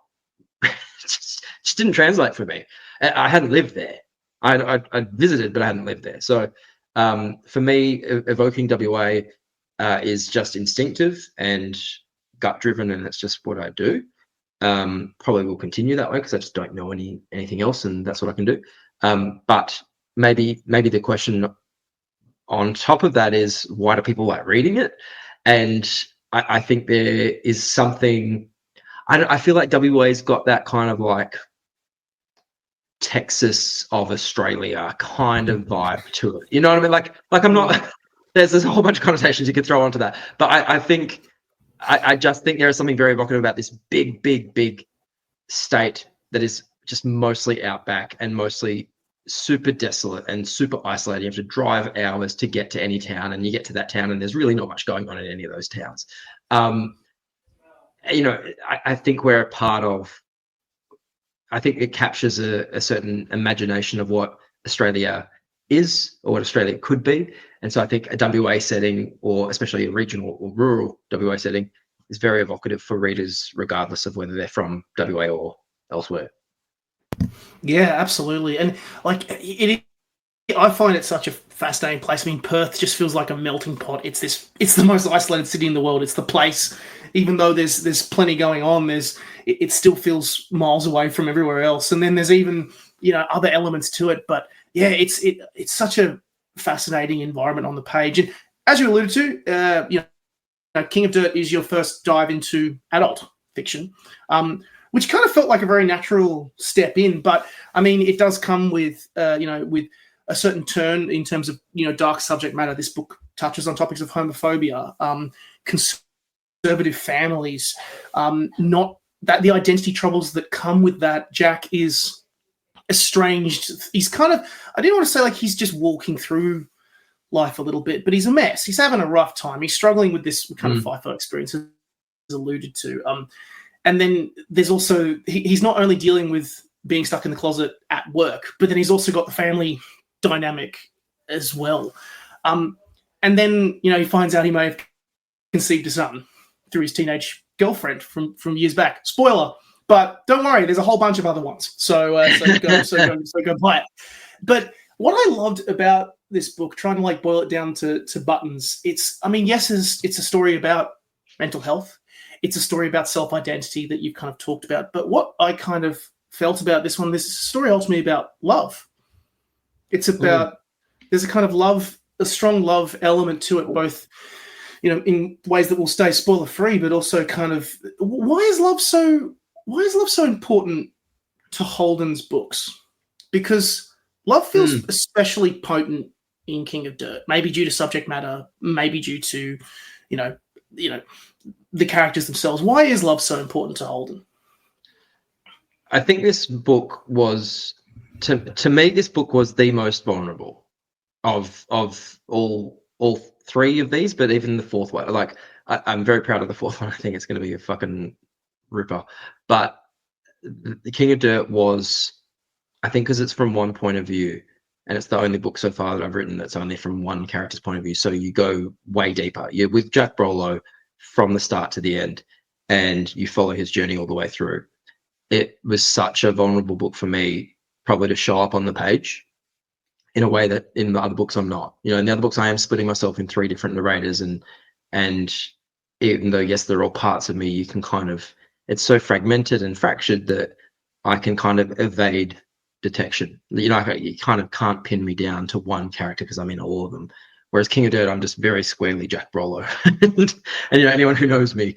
just didn't translate for me. I hadn't lived there. I visited, but I hadn't lived there. So for me, evoking WA is just instinctive and gut driven, and it's just what I do. Probably will continue that way because I just don't know anything else, and that's what I can do. But maybe the question on top of that is, why do people like reading it? And I think there is something. I feel like WA's got that kind of like Texas of Australia kind of vibe to it. You know what I mean? Like I'm not. There's a whole bunch of connotations you could throw onto that, but I just think there is something very evocative about this big state that is just mostly outback and mostly super desolate and super isolated. You have to drive hours to get to any town, and you get to that town and there's really not much going on in any of those towns. I think we're a part of, I think it captures a certain imagination of what Australia is or what Australia could be. And so I think a WA setting, or especially a regional or rural WA setting, is very evocative for readers, regardless of whether they're from WA or elsewhere. Yeah, absolutely. And I find it such a fascinating place. I mean, Perth just feels like a melting pot. It's the most isolated city in the world. It's the place, even though there's plenty going on, it still feels miles away from everywhere else. And then there's even, other elements to it. But yeah, it's such a fascinating environment on the page. And as you alluded to, King of Dirt is your first dive into adult fiction, which kind of felt like a very natural step in. But I mean, it does come with with a certain turn in terms of dark subject matter. This book touches on topics of homophobia, conservative families, not that the identity troubles that come with that. Jack is estranged. He's kind of, I didn't want to say like he's just walking through life a little bit, but he's a mess. He's having a rough time. He's struggling with this kind of FIFO experience, as alluded to. And then there's also, he's not only dealing with being stuck in the closet at work, but then he's also got the family dynamic as well. And then, he finds out he may have conceived a son through his teenage girlfriend from years back. Spoiler, but don't worry, there's a whole bunch of other ones. So go buy it. But what I loved about this book, trying to boil it down to buttons, it's a story about mental health. It's a story about self-identity that you've kind of talked about. But what I kind of felt about this one, this story ultimately about love. It's about, there's a kind of love, a strong love element to it, both, in ways that will stay spoiler free, but also kind of, why is love so important to Holden's books? Because love feels especially potent in King of Dirt, maybe due to subject matter, maybe due to, the characters themselves. Why is love so important to Holden? I think this book was, to me, this book was the most vulnerable of all three of these, but even the fourth one. I'm very proud of the fourth one. I think it's going to be a fucking ripper. But the King of Dirt was, I think, because it's from one point of view, and it's the only book so far that I've written that's only from one character's point of view. So you go way deeper. You're with Jack Brolo from the start to the end, and you follow his journey all the way through. It was such a vulnerable book for me, probably to show up on the page in a way that in the other books I'm not. In the other books I am splitting myself in 3 different narrators, and even though yes they're all parts of me, you can kind of, it's so fragmented and fractured that I can kind of evade detection. You kind of can't pin me down to one character because I'm in all of them. Whereas King of Dirt, I'm just very squarely Jack Brolo. and anyone who knows me,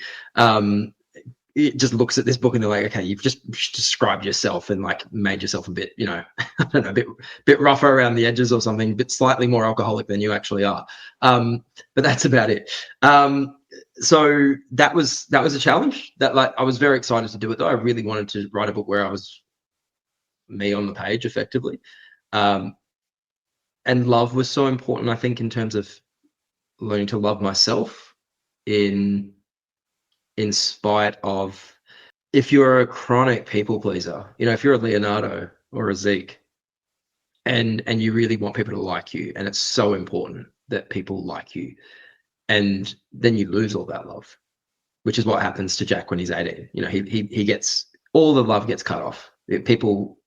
it just looks at this book and they're like, okay, you've just described yourself and like made yourself a bit, I don't know, a bit rougher around the edges or something, a bit slightly more alcoholic than you actually are. But that's about it. So that was a challenge that, like, I was very excited to do it though. I really wanted to write a book where I was me on the page effectively. And love was so important, I think, in terms of learning to love myself in spite of, if you're a chronic people pleaser, if you're a Leonardo or a Zeke and you really want people to like you, and it's so important that people like you, and then you lose all that love, which is what happens to Jack when he's 18. He gets, all the love gets cut off. People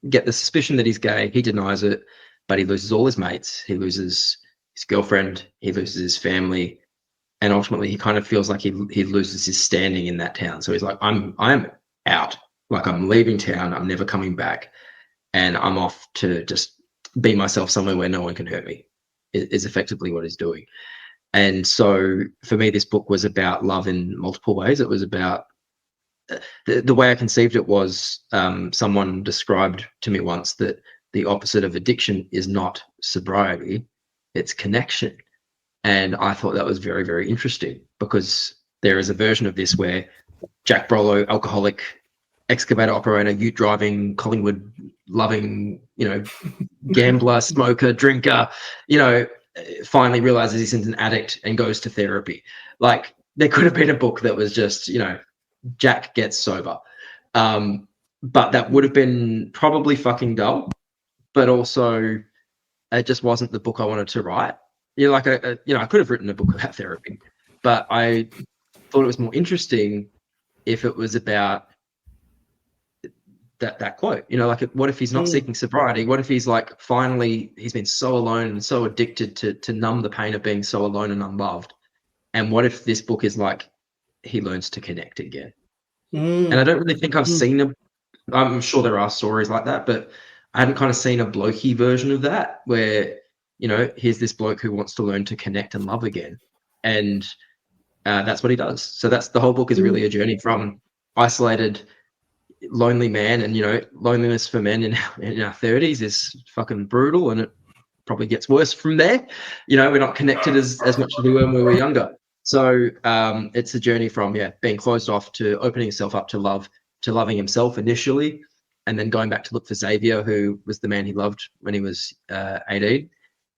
get the suspicion that he's gay. He denies it, but he loses all his mates. He loses his girlfriend. He loses his family. And ultimately, he kind of feels like he loses his standing in that town. So he's like, I'm out. Like, I'm leaving town. I'm never coming back. And I'm off to just be myself somewhere where no one can hurt me, is effectively what he's doing. And so for me, this book was about love in multiple ways. It was about, the way I conceived it was, someone described to me once that the opposite of addiction is not sobriety, it's connection. And I thought that was very, very interesting, because there is a version of this where Jack Brolo, alcoholic, excavator operator, ute driving, Collingwood loving, gambler, smoker, drinker, finally realizes he's an addict and goes to therapy. Like, there could have been a book that was just, Jack gets sober. But that would have been probably fucking dull, but also it just wasn't the book I wanted to write. I could have written a book about therapy, but I thought it was more interesting if it was about that quote. What if he's not seeking sobriety? What if he's like, finally, he's been so alone and so addicted to numb the pain of being so alone and unloved? And what if this book is like, he learns to connect again? And I don't really think I've seen I'm sure there are stories like that, but I hadn't kind of seen a blokey version of that where, here's this bloke who wants to learn to connect and love again. And that's what he does. So that's, the whole book is really a journey from isolated, lonely man. And, loneliness for men in our 30s is fucking brutal, and it probably gets worse from there. We're not connected as much as we were when we were younger. So it's a journey from, being closed off to opening himself up to love, to loving himself initially, and then going back to look for Xavier, who was the man he loved when he was 18.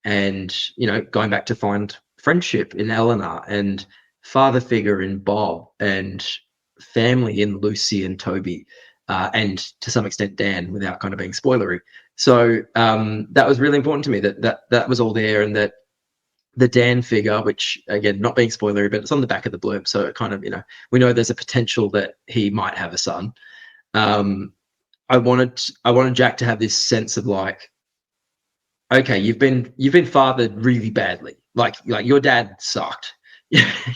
And, going back to find friendship in Eleanor, and father figure in Bob, and family in Lucy and Toby, and to some extent Dan, without kind of being spoilery. So that was really important to me, that was all there, and that the Dan figure, which again, not being spoilery, but it's on the back of the blurb, so it kind of, we know there's a potential that he might have a son. I wanted Jack to have this sense of like, okay, you've been fathered really badly. Like your dad sucked.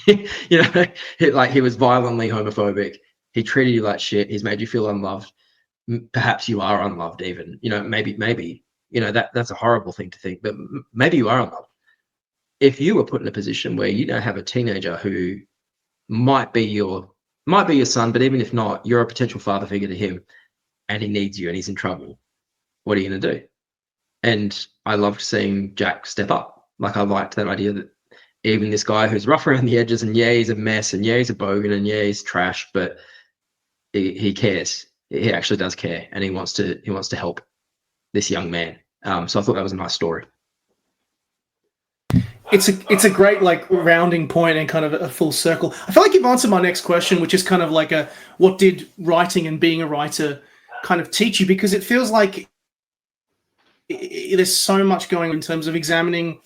Like, he was violently homophobic. He treated you like shit. He's made you feel unloved. Perhaps you are unloved even. Maybe that's a horrible thing to think, but maybe you are unloved. If you were put in a position where you now have a teenager who might be your son, but even if not, you're a potential father figure to him, and he needs you and he's in trouble, what are you going to do? And I loved seeing Jack step up. Like, I liked that idea that even this guy who's rough around the edges, and he's a mess, and he's a bogan, and he's trash, but he cares. He actually does care, and he wants to help this young man. So I thought that was a nice story. it's a great like rounding point and kind of a full circle. I feel like you've answered my next question, which is kind of like what did writing and being a writer kind of teach you? Because it feels like there's so much going on in terms of examining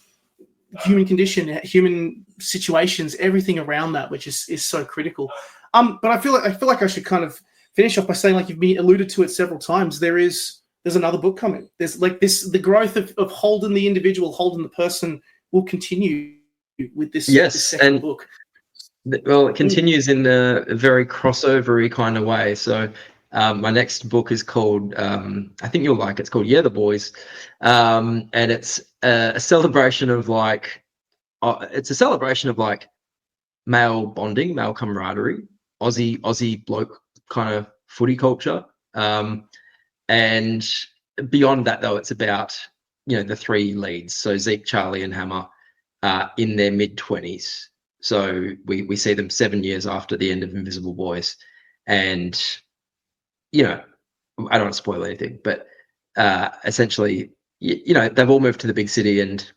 human condition, human situations, everything around that, which is so critical. But I feel like I should kind of finish off by saying, like you've alluded to it several times, there's another book coming. There's like the growth of Holden the individual, Holden the person will continue with this, this second book. Well, it continues in a very crossover-y kind of way. So my next book is called, I think you'll like it, it's called Yeah, the Boys. And it's a celebration of like, male bonding, male camaraderie, Aussie bloke kind of footy culture. And beyond that, though, it's about, the three leads. So Zeke, Charlie, and Hammer in their mid-20s. So we see them 7 years after the end of Invisible Boys. And, I don't want to spoil anything, but essentially, they've all moved to the big city and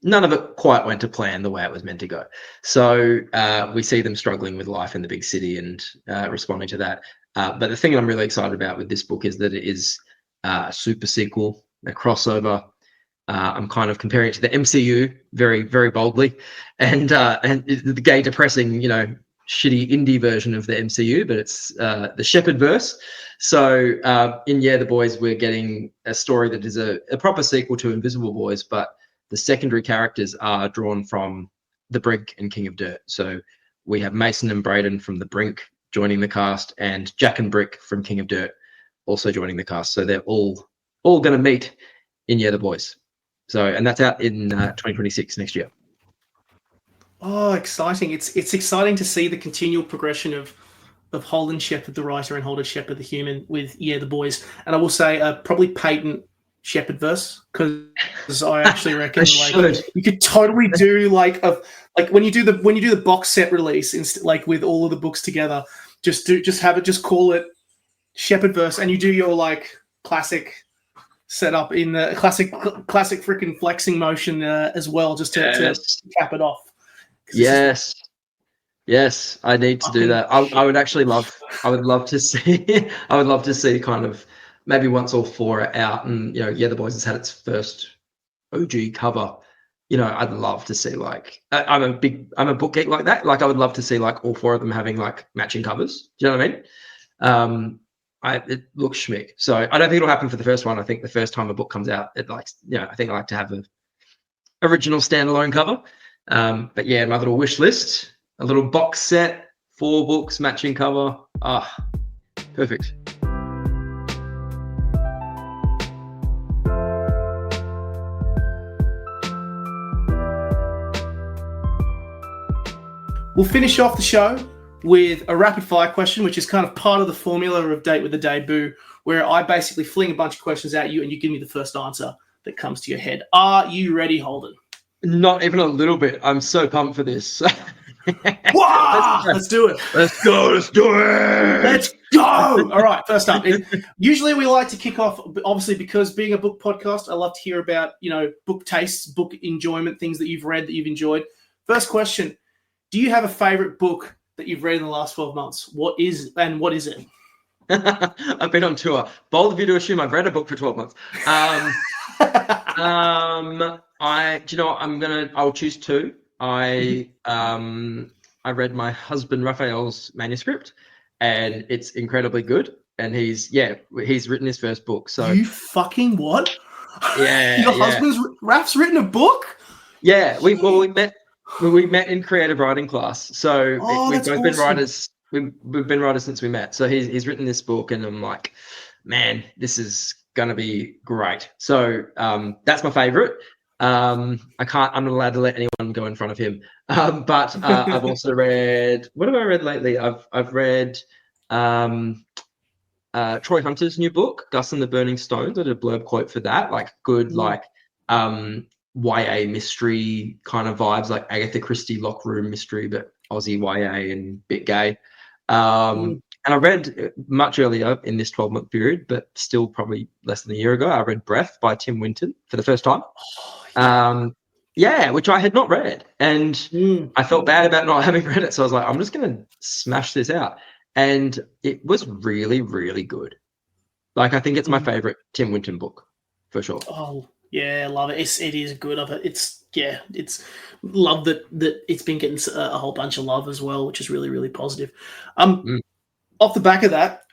none of it quite went to plan the way it was meant to go. So we see them struggling with life in the big city and responding to that. But the thing I'm really excited about with this book is that it is a super sequel, a crossover. I'm kind of comparing it to the MCU very, very boldly, and the gay, depressing, shitty indie version of the MCU, but it's the Sheppard verse. So in Yeah, the Boys, we're getting a story that is a proper sequel to Invisible Boys, but the secondary characters are drawn from The Brink and King of Dirt. So we have Mason and Braden from The Brink joining the cast, and Jack and Brick from King of Dirt also joining the cast. So they're all going to meet in Yeah, the Boys. So, and that's out in 2026 next year. Oh, exciting! It's exciting to see the continual progression of Holden Sheppard, the writer, and Holden Sheppard, the human, with Yeah, the Boys. And I will say probably patent Sheppard verse, because I actually reckon you could totally do like when you do the box set release, like with all of the books together, just call it Sheppard verse, and you do your like classic set up in the classic freaking flexing motion as well, just to cap it off. Yes, I need to do that. I would love to see. I would love to see kind of maybe once all four are out, and Yeah, the Boys has had its first OG cover. I'd love to see like I'm a book geek like that. Like I would love to see like all four of them having like matching covers. Do you know what I mean? It looks schmick. So I don't think it'll happen for the first one. I think the first time a book comes out, I think I like to have an original standalone cover. But yeah, my little wish list, a little box set, 4 books, matching cover. Perfect. We'll finish off the show with a rapid fire question, which is kind of part of the formula of Date with the Debut, where I basically fling a bunch of questions at you and you give me the first answer that comes to your head. Are you ready, Holden? Not even a little bit. I'm so pumped for this. Wow! Let's do it. Let's go. Let's do it. Let's go. All right, first up. Usually we like to kick off, obviously, because being a book podcast, I love to hear about, book tastes, book enjoyment, things that you've read that you've enjoyed. First question, do you have a favorite book that you've read in the last 12 months? What is it? I've been on tour. Bold of you to assume I've read a book for 12 months. I'll choose 2. I read my husband Raphael's manuscript, and it's incredibly good. And he's written his first book. So you fucking what? Yeah, your husband's Raph's written a book? Yeah, we met in creative writing class. So we've both been writers. We've been writers since we met. So he's written this book, and I'm like, man, this is gonna be great. So that's my favorite. I'm not allowed to let anyone go in front of him. But I've also read. What have I read lately? I've read Troy Hunter's new book, Gus and the Burning Stones. I did a blurb quote for that. Like good, YA mystery kind of vibes, like Agatha Christie lock room mystery, but Aussie YA and bit gay. And I read much earlier in this 12-month period, but still probably less than a year ago, I read Breath by Tim Winton for the first time. Yeah, which I had not read, and I felt bad about not having read it. So I was like, I'm just going to smash this out, and it was really, really good. Like, I think it's my favorite Tim Winton book for sure. Oh yeah, I love it. It is good of it. It's love that it's been getting a whole bunch of love as well, which is really, really positive. Off the back of that,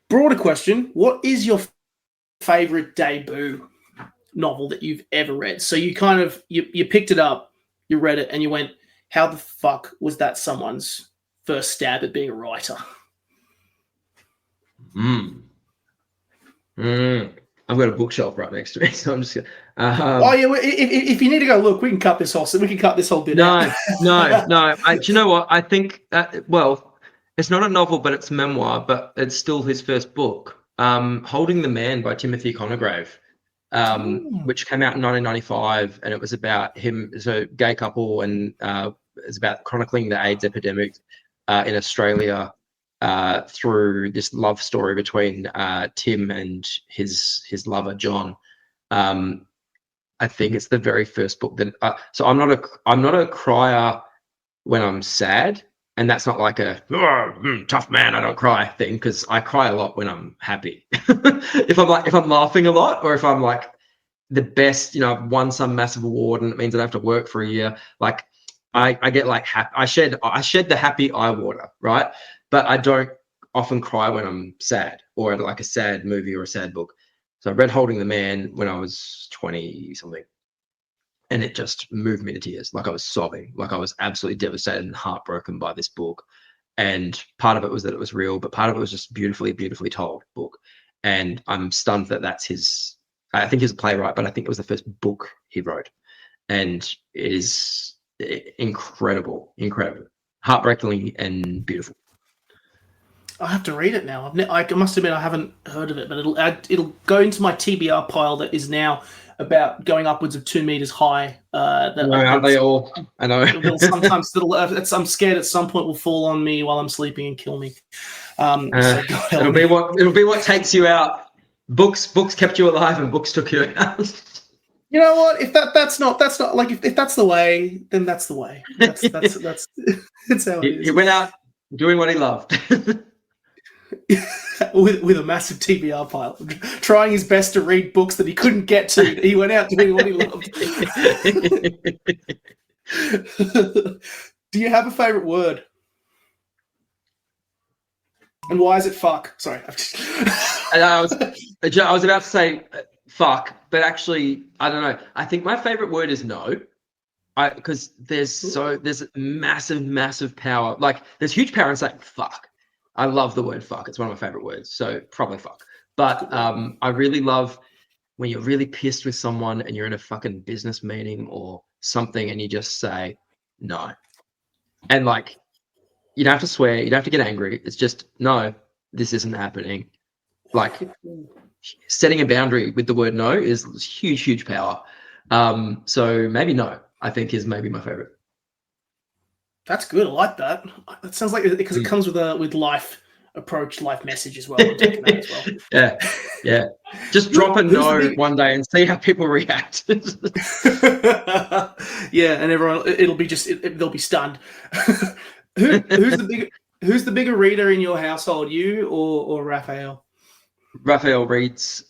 broader question, what is your favorite debut novel that you've ever read? So you kind of you picked it up, you read it, and you went, how the fuck was that someone's first stab at being a writer? I've got a bookshelf right next to me, so I'm just gonna if you need to go look, we can cut this whole bit out. No. Do you know what? I think it's not a novel, but it's a memoir, but it's still his first book. Holding the Man by Timothy Conograve, which came out in 1995, and it was about him as a gay couple, and it's about chronicling the AIDS epidemic in Australia through this love story between Tim and his lover John. I think it's the very first book that. So I'm not a crier when I'm sad. And that's not like a tough man, I don't cry thing, because I cry a lot when I'm happy. if I'm laughing a lot, or if I'm like the best, I've won some massive award and it means I don't have to work for a year. Like I get like I shed the happy eye water, right? But I don't often cry when I'm sad or at like a sad movie or a sad book. So I read Holding the Man when I was 20 something. And it just moved me to tears. Like I was sobbing, like I was absolutely devastated and heartbroken by this book. And part of it was that it was real, but part of it was just beautifully, beautifully told book. And I'm stunned that that's I think he's a playwright, but I think it was the first book he wrote. And it is incredible, heartbreakingly and beautiful. I have to read it now. I must admit I haven't heard of it, but it'll go into my TBR pile that is now about going upwards of 2 meters high. Aren't they all? I know. I'm scared at some point will fall on me while I'm sleeping and kill me. It'll be what takes you out. Books kept you alive, and books took you out. You know what? If that's not like if that's the way, then that's the way. That's how it is. He went out doing what he loved. with a massive TBR pile, trying his best to read books that he couldn't get to. He went out doing what he loved. Do you have a favorite word? And why is it fuck? Sorry. I was about to say fuck, but actually, I don't know. I think my favorite word is no. Because there's massive power. Like there's huge power in saying fuck. I love the word fuck. It's one of my favorite words. So probably fuck. But I really love when you're really pissed with someone and you're in a fucking business meeting or something and you just say no. And like, you don't have to swear. You don't have to get angry. It's just, no, this isn't happening. Like setting a boundary with the word no is huge power. So maybe no, I think is maybe my favorite. That's good. I like that. That sounds like because it comes with life approach, life message as well. I'm taking that as well. Yeah. Just drop a no one day and see how people react. Yeah, and everyone they'll be stunned. Who's the bigger reader in your household, you or Raphael? Raphael reads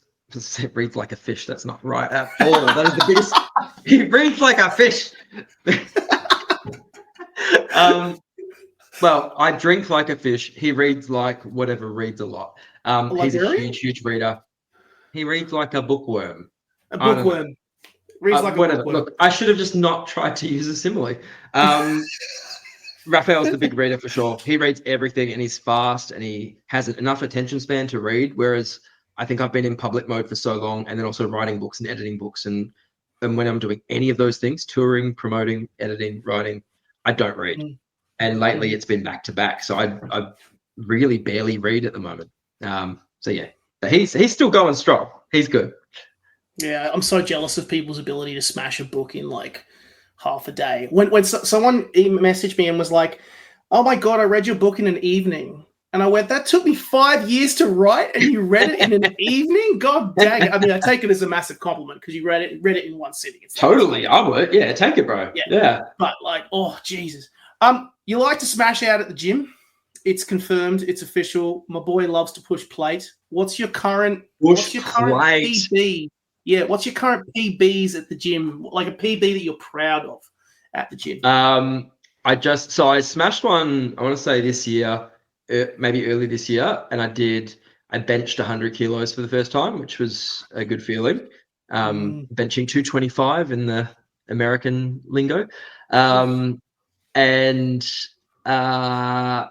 like a fish. That's not right at all. That is the biggest. He reads like a fish. Well, I drink like a fish. He reads like whatever reads a lot. He's a huge reader. He reads like a bookworm. A bookworm. Reads like whatever. A bookworm. Look, I should have just not tried to use a simile. Raphael's the big reader for sure. He reads everything and he's fast and he has enough attention span to read. Whereas I think I've been in public mode for so long and then also writing books and editing books. And when I'm doing any of those things, touring, promoting, editing, writing, I don't read. And lately it's been back to back. So I really barely read at the moment. So yeah, but he's still going strong. He's good. Yeah, I'm so jealous of people's ability to smash a book in like half a day. When someone messaged me and was like, "Oh my God, I read your book in an evening." And I went, that took me 5 years to write, and you read it in an evening? God dang it. I mean, I take it as a massive compliment because you read it in one sitting. Totally. I would. Yeah, take it, bro. Yeah. But like, oh, Jesus. You like to smash out at the gym. It's confirmed. It's official. My boy loves to push plate. What's your current PB? Yeah, what's your current PBs at the gym? Like a PB that you're proud of at the gym? I smashed one, I want to say this year, maybe early this year, and I benched 100 kilos for the first time, which was a good feeling. Benching 225 in the American lingo. And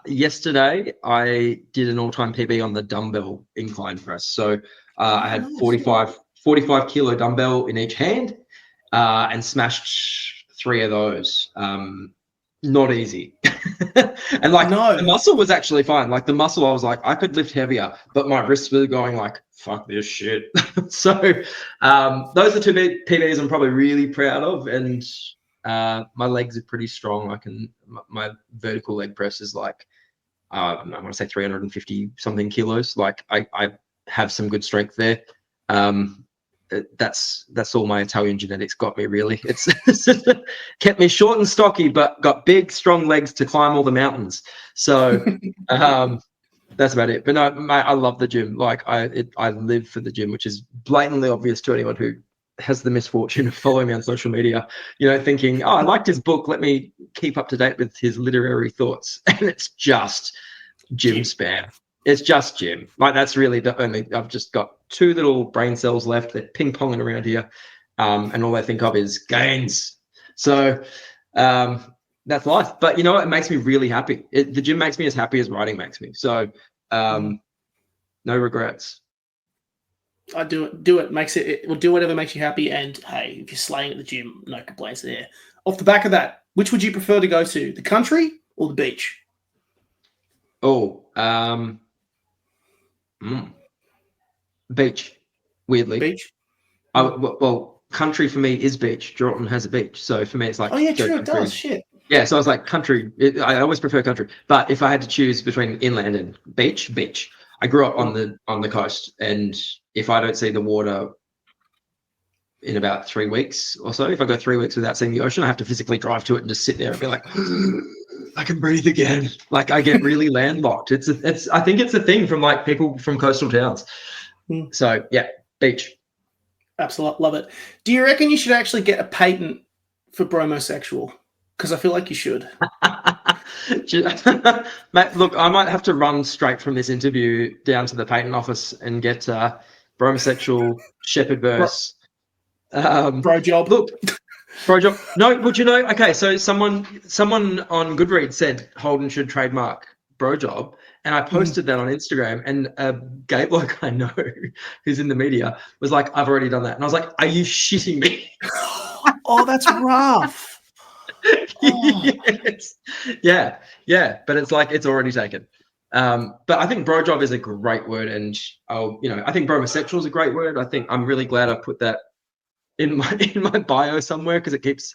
yesterday I did an all-time PB on the dumbbell incline press. So I had 45 kilo dumbbell in each hand and smashed 3 of those. Not easy. And the muscle was actually fine. Like the muscle, I was like, I could lift heavier, but my wrists were going like, fuck this shit. So those are 2 PBs I'm probably really proud of. And my legs are pretty strong. My vertical leg press is like, I want to say 350 something kilos. Like I have some good strength there. That's all my Italian genetics got me, really. It's kept me short and stocky, but got big, strong legs to climb all the mountains. So that's about it. But no, mate, I love the gym. Like I live for the gym, which is blatantly obvious to anyone who has the misfortune of following me on social media, thinking, oh, I liked his book, let me keep up to date with his literary thoughts. And it's just gym spam. It's just gym. Like that's really the only. I've just got 2 little brain cells left. They're ping-ponging around here. And all I think of is gains. So that's life. But you know what? It makes me really happy. The gym makes me as happy as writing makes me. So no regrets. I do it. Do it. It will do whatever makes you happy. And hey, if you're slaying at the gym, no complaints there. Off the back of that, which would you prefer to go to, the country or the beach? Beach. Weirdly, beach. Well, country for me is beach. Jordan has a beach, so for me it's like, oh yeah, true, it does. Shit. Yeah, so I was like country. I always prefer country, but if I had to choose between inland and beach. I grew up on the coast, and if I don't see the water in about 3 weeks or so, if I go 3 weeks without seeing the ocean, I have to physically drive to it and just sit there and be like, I can breathe again. Like I get really landlocked. I think it's a thing from like people from coastal towns. So yeah, beach. Absolutely love it. Do you reckon you should actually get a patent for bromosexual? Because I feel like you should. Mate, look, I might have to run straight from this interview down to the patent office and get bromosexual Sheppard verse. Bro job. Look, bro job. No, but okay, so someone on Goodreads said Holden should trademark bro job, and I posted that on Instagram, and a gay bloke I know who's in the media was like, I've already done that. And I was like, are you shitting me? Oh, that's rough. Oh. Yes. Yeah, but it's like it's already taken. But I think bro job is a great word, and I think bromosexual is a great word. I think I'm really glad I put that in my bio somewhere because it keeps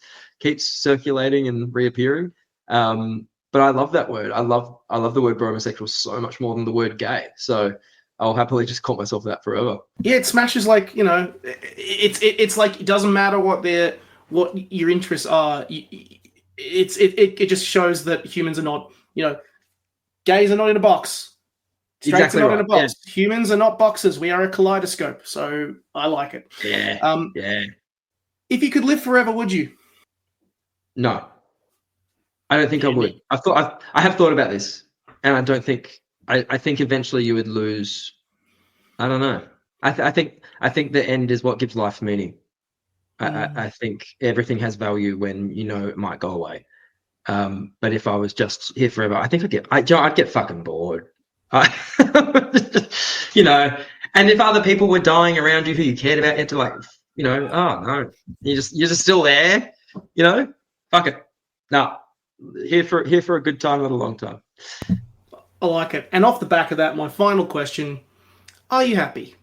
circulating and reappearing. But I love that word. I love the word bromosexual so much more than the word gay. So I'll happily just call myself that forever. Yeah, it smashes like it's like it doesn't matter what your interests are. It just shows that humans are not, gays are not in a box. Straights exactly are not in a box. Yeah. Humans are not boxes. We are a kaleidoscope. So I like it. Yeah. Yeah. If you could live forever, would you? No, I don't think I would. I have thought about this, and I don't think. I think eventually you would lose. I don't know. I think the end is what gives life meaning. I think everything has value when it might go away. But if I was just here forever, I think I'd get fucking bored. And if other people were dying around you who you cared about, you had to oh no, you're just still there. Fuck it. No, here for a good time, not a long time. I like it. And off the back of that, my final question: are you happy?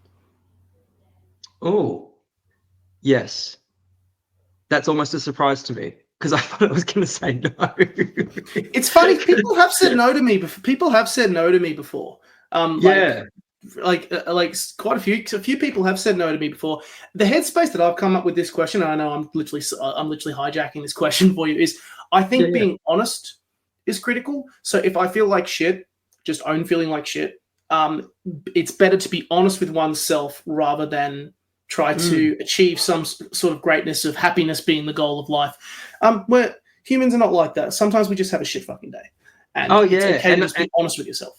Oh, yes. That's almost a surprise to me. because I thought I was going to say no. It's funny. People have said no to me before. Like quite a few people have said no to me before. The headspace that I've come up with this question, and I know I'm literally hijacking this question for you, is I think being honest is critical. So if I feel like shit, just own feeling like shit. It's better to be honest with oneself rather than try to achieve some sort of greatness of happiness being the goal of life. Where humans are not like that. Sometimes we just have a shit fucking day. And it's okay to just be honest with yourself.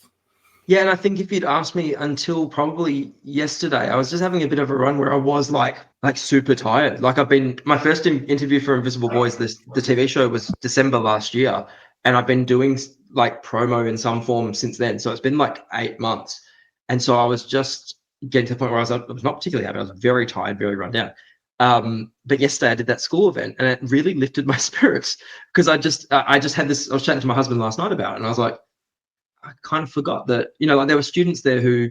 Yeah, and I think if you'd asked me until probably yesterday, I was just having a bit of a run where I was like super tired. Like my first interview for Invisible Boys, the TV show, was December last year, and I've been doing like promo in some form since then. So it's been like 8 months, and so I was just getting to the point where I was not particularly happy. I was very tired, very run down. But yesterday I did that school event, and it really lifted my spirits because I just had this. I was chatting to my husband last night about it, and I was like, I kind of forgot that, like there were students there who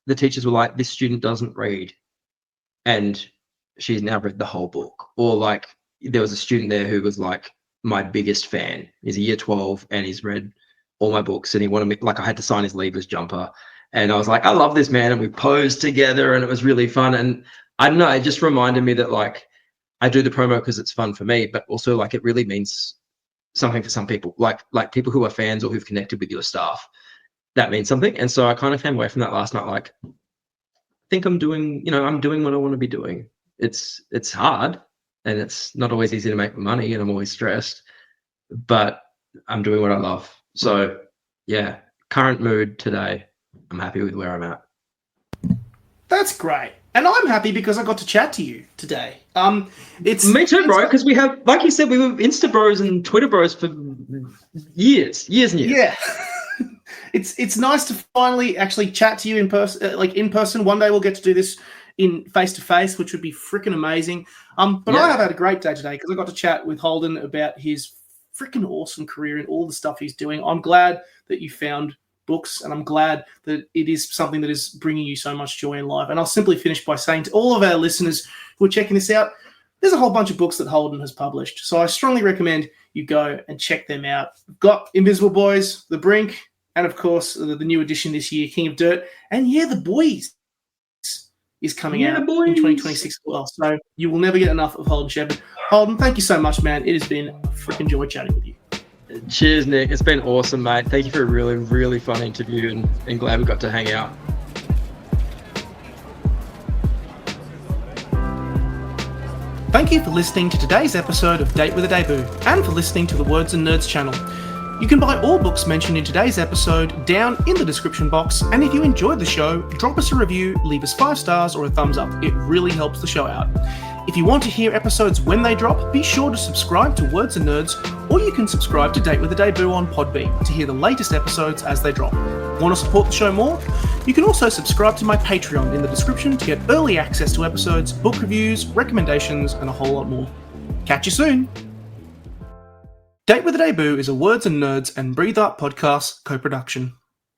the teachers were like, this student doesn't read, and she's now read the whole book. Or like there was a student there who was like my biggest fan. He's a year 12 and he's read all my books, and he wanted me, like I had to sign his leavers jumper. And I was like, I love this man. And we posed together and it was really fun. And I don't know, it just reminded me that like I do the promo because it's fun for me, but also like it really means something for some people, like people who are fans or who've connected with your staff. That means something. And so I kind of came away from that last night like, I think I'm doing what I want to be doing. It's hard and it's not always easy to make money and I'm always stressed, but I'm doing what I love. So yeah, current mood today, I'm happy with where I'm at. That's great. And I'm happy because I got to chat to you today. It's me too, bro. Because we have, like you said, we were Insta bros and Twitter bros for years and years. Yeah, it's nice to finally actually chat to you in person. One day we'll get to do this in face to face, which would be freaking amazing. But I have had a great day today because I got to chat with Holden about his freaking awesome career and all the stuff he's doing. I'm glad that you found books, and I'm glad that it is something that is bringing you so much joy in life. And I'll simply finish by saying to all of our listeners who are checking this out, there's a whole bunch of books that Holden has published. So I strongly recommend you go and check them out. We've got Invisible Boys, The Brink, and of course the new edition this year, King of Dirt. And The Boys is coming out in 2026 as well. So you will never get enough of Holden Sheppard. Holden, thank you so much, man. It has been a freaking joy chatting with you. Cheers, Nick. It's been awesome, mate. Thank you for a really, really fun interview and glad we got to hang out. Thank you for listening to today's episode of Date with a Debut and for listening to the Words and Nerds channel. You can buy all books mentioned in today's episode down in the description box, and if you enjoyed the show, drop us a review, leave us 5 stars or a thumbs up. It really helps the show out. If you want to hear episodes when they drop, be sure to subscribe to Words and Nerds, or you can subscribe to Date with a Debut on Podbean to hear the latest episodes as they drop. Want to support the show more? You can also subscribe to my Patreon in the description to get early access to episodes, book reviews, recommendations, and a whole lot more. Catch you soon! Date with a Debut is a Words and Nerds and Breathe Art podcast co-production.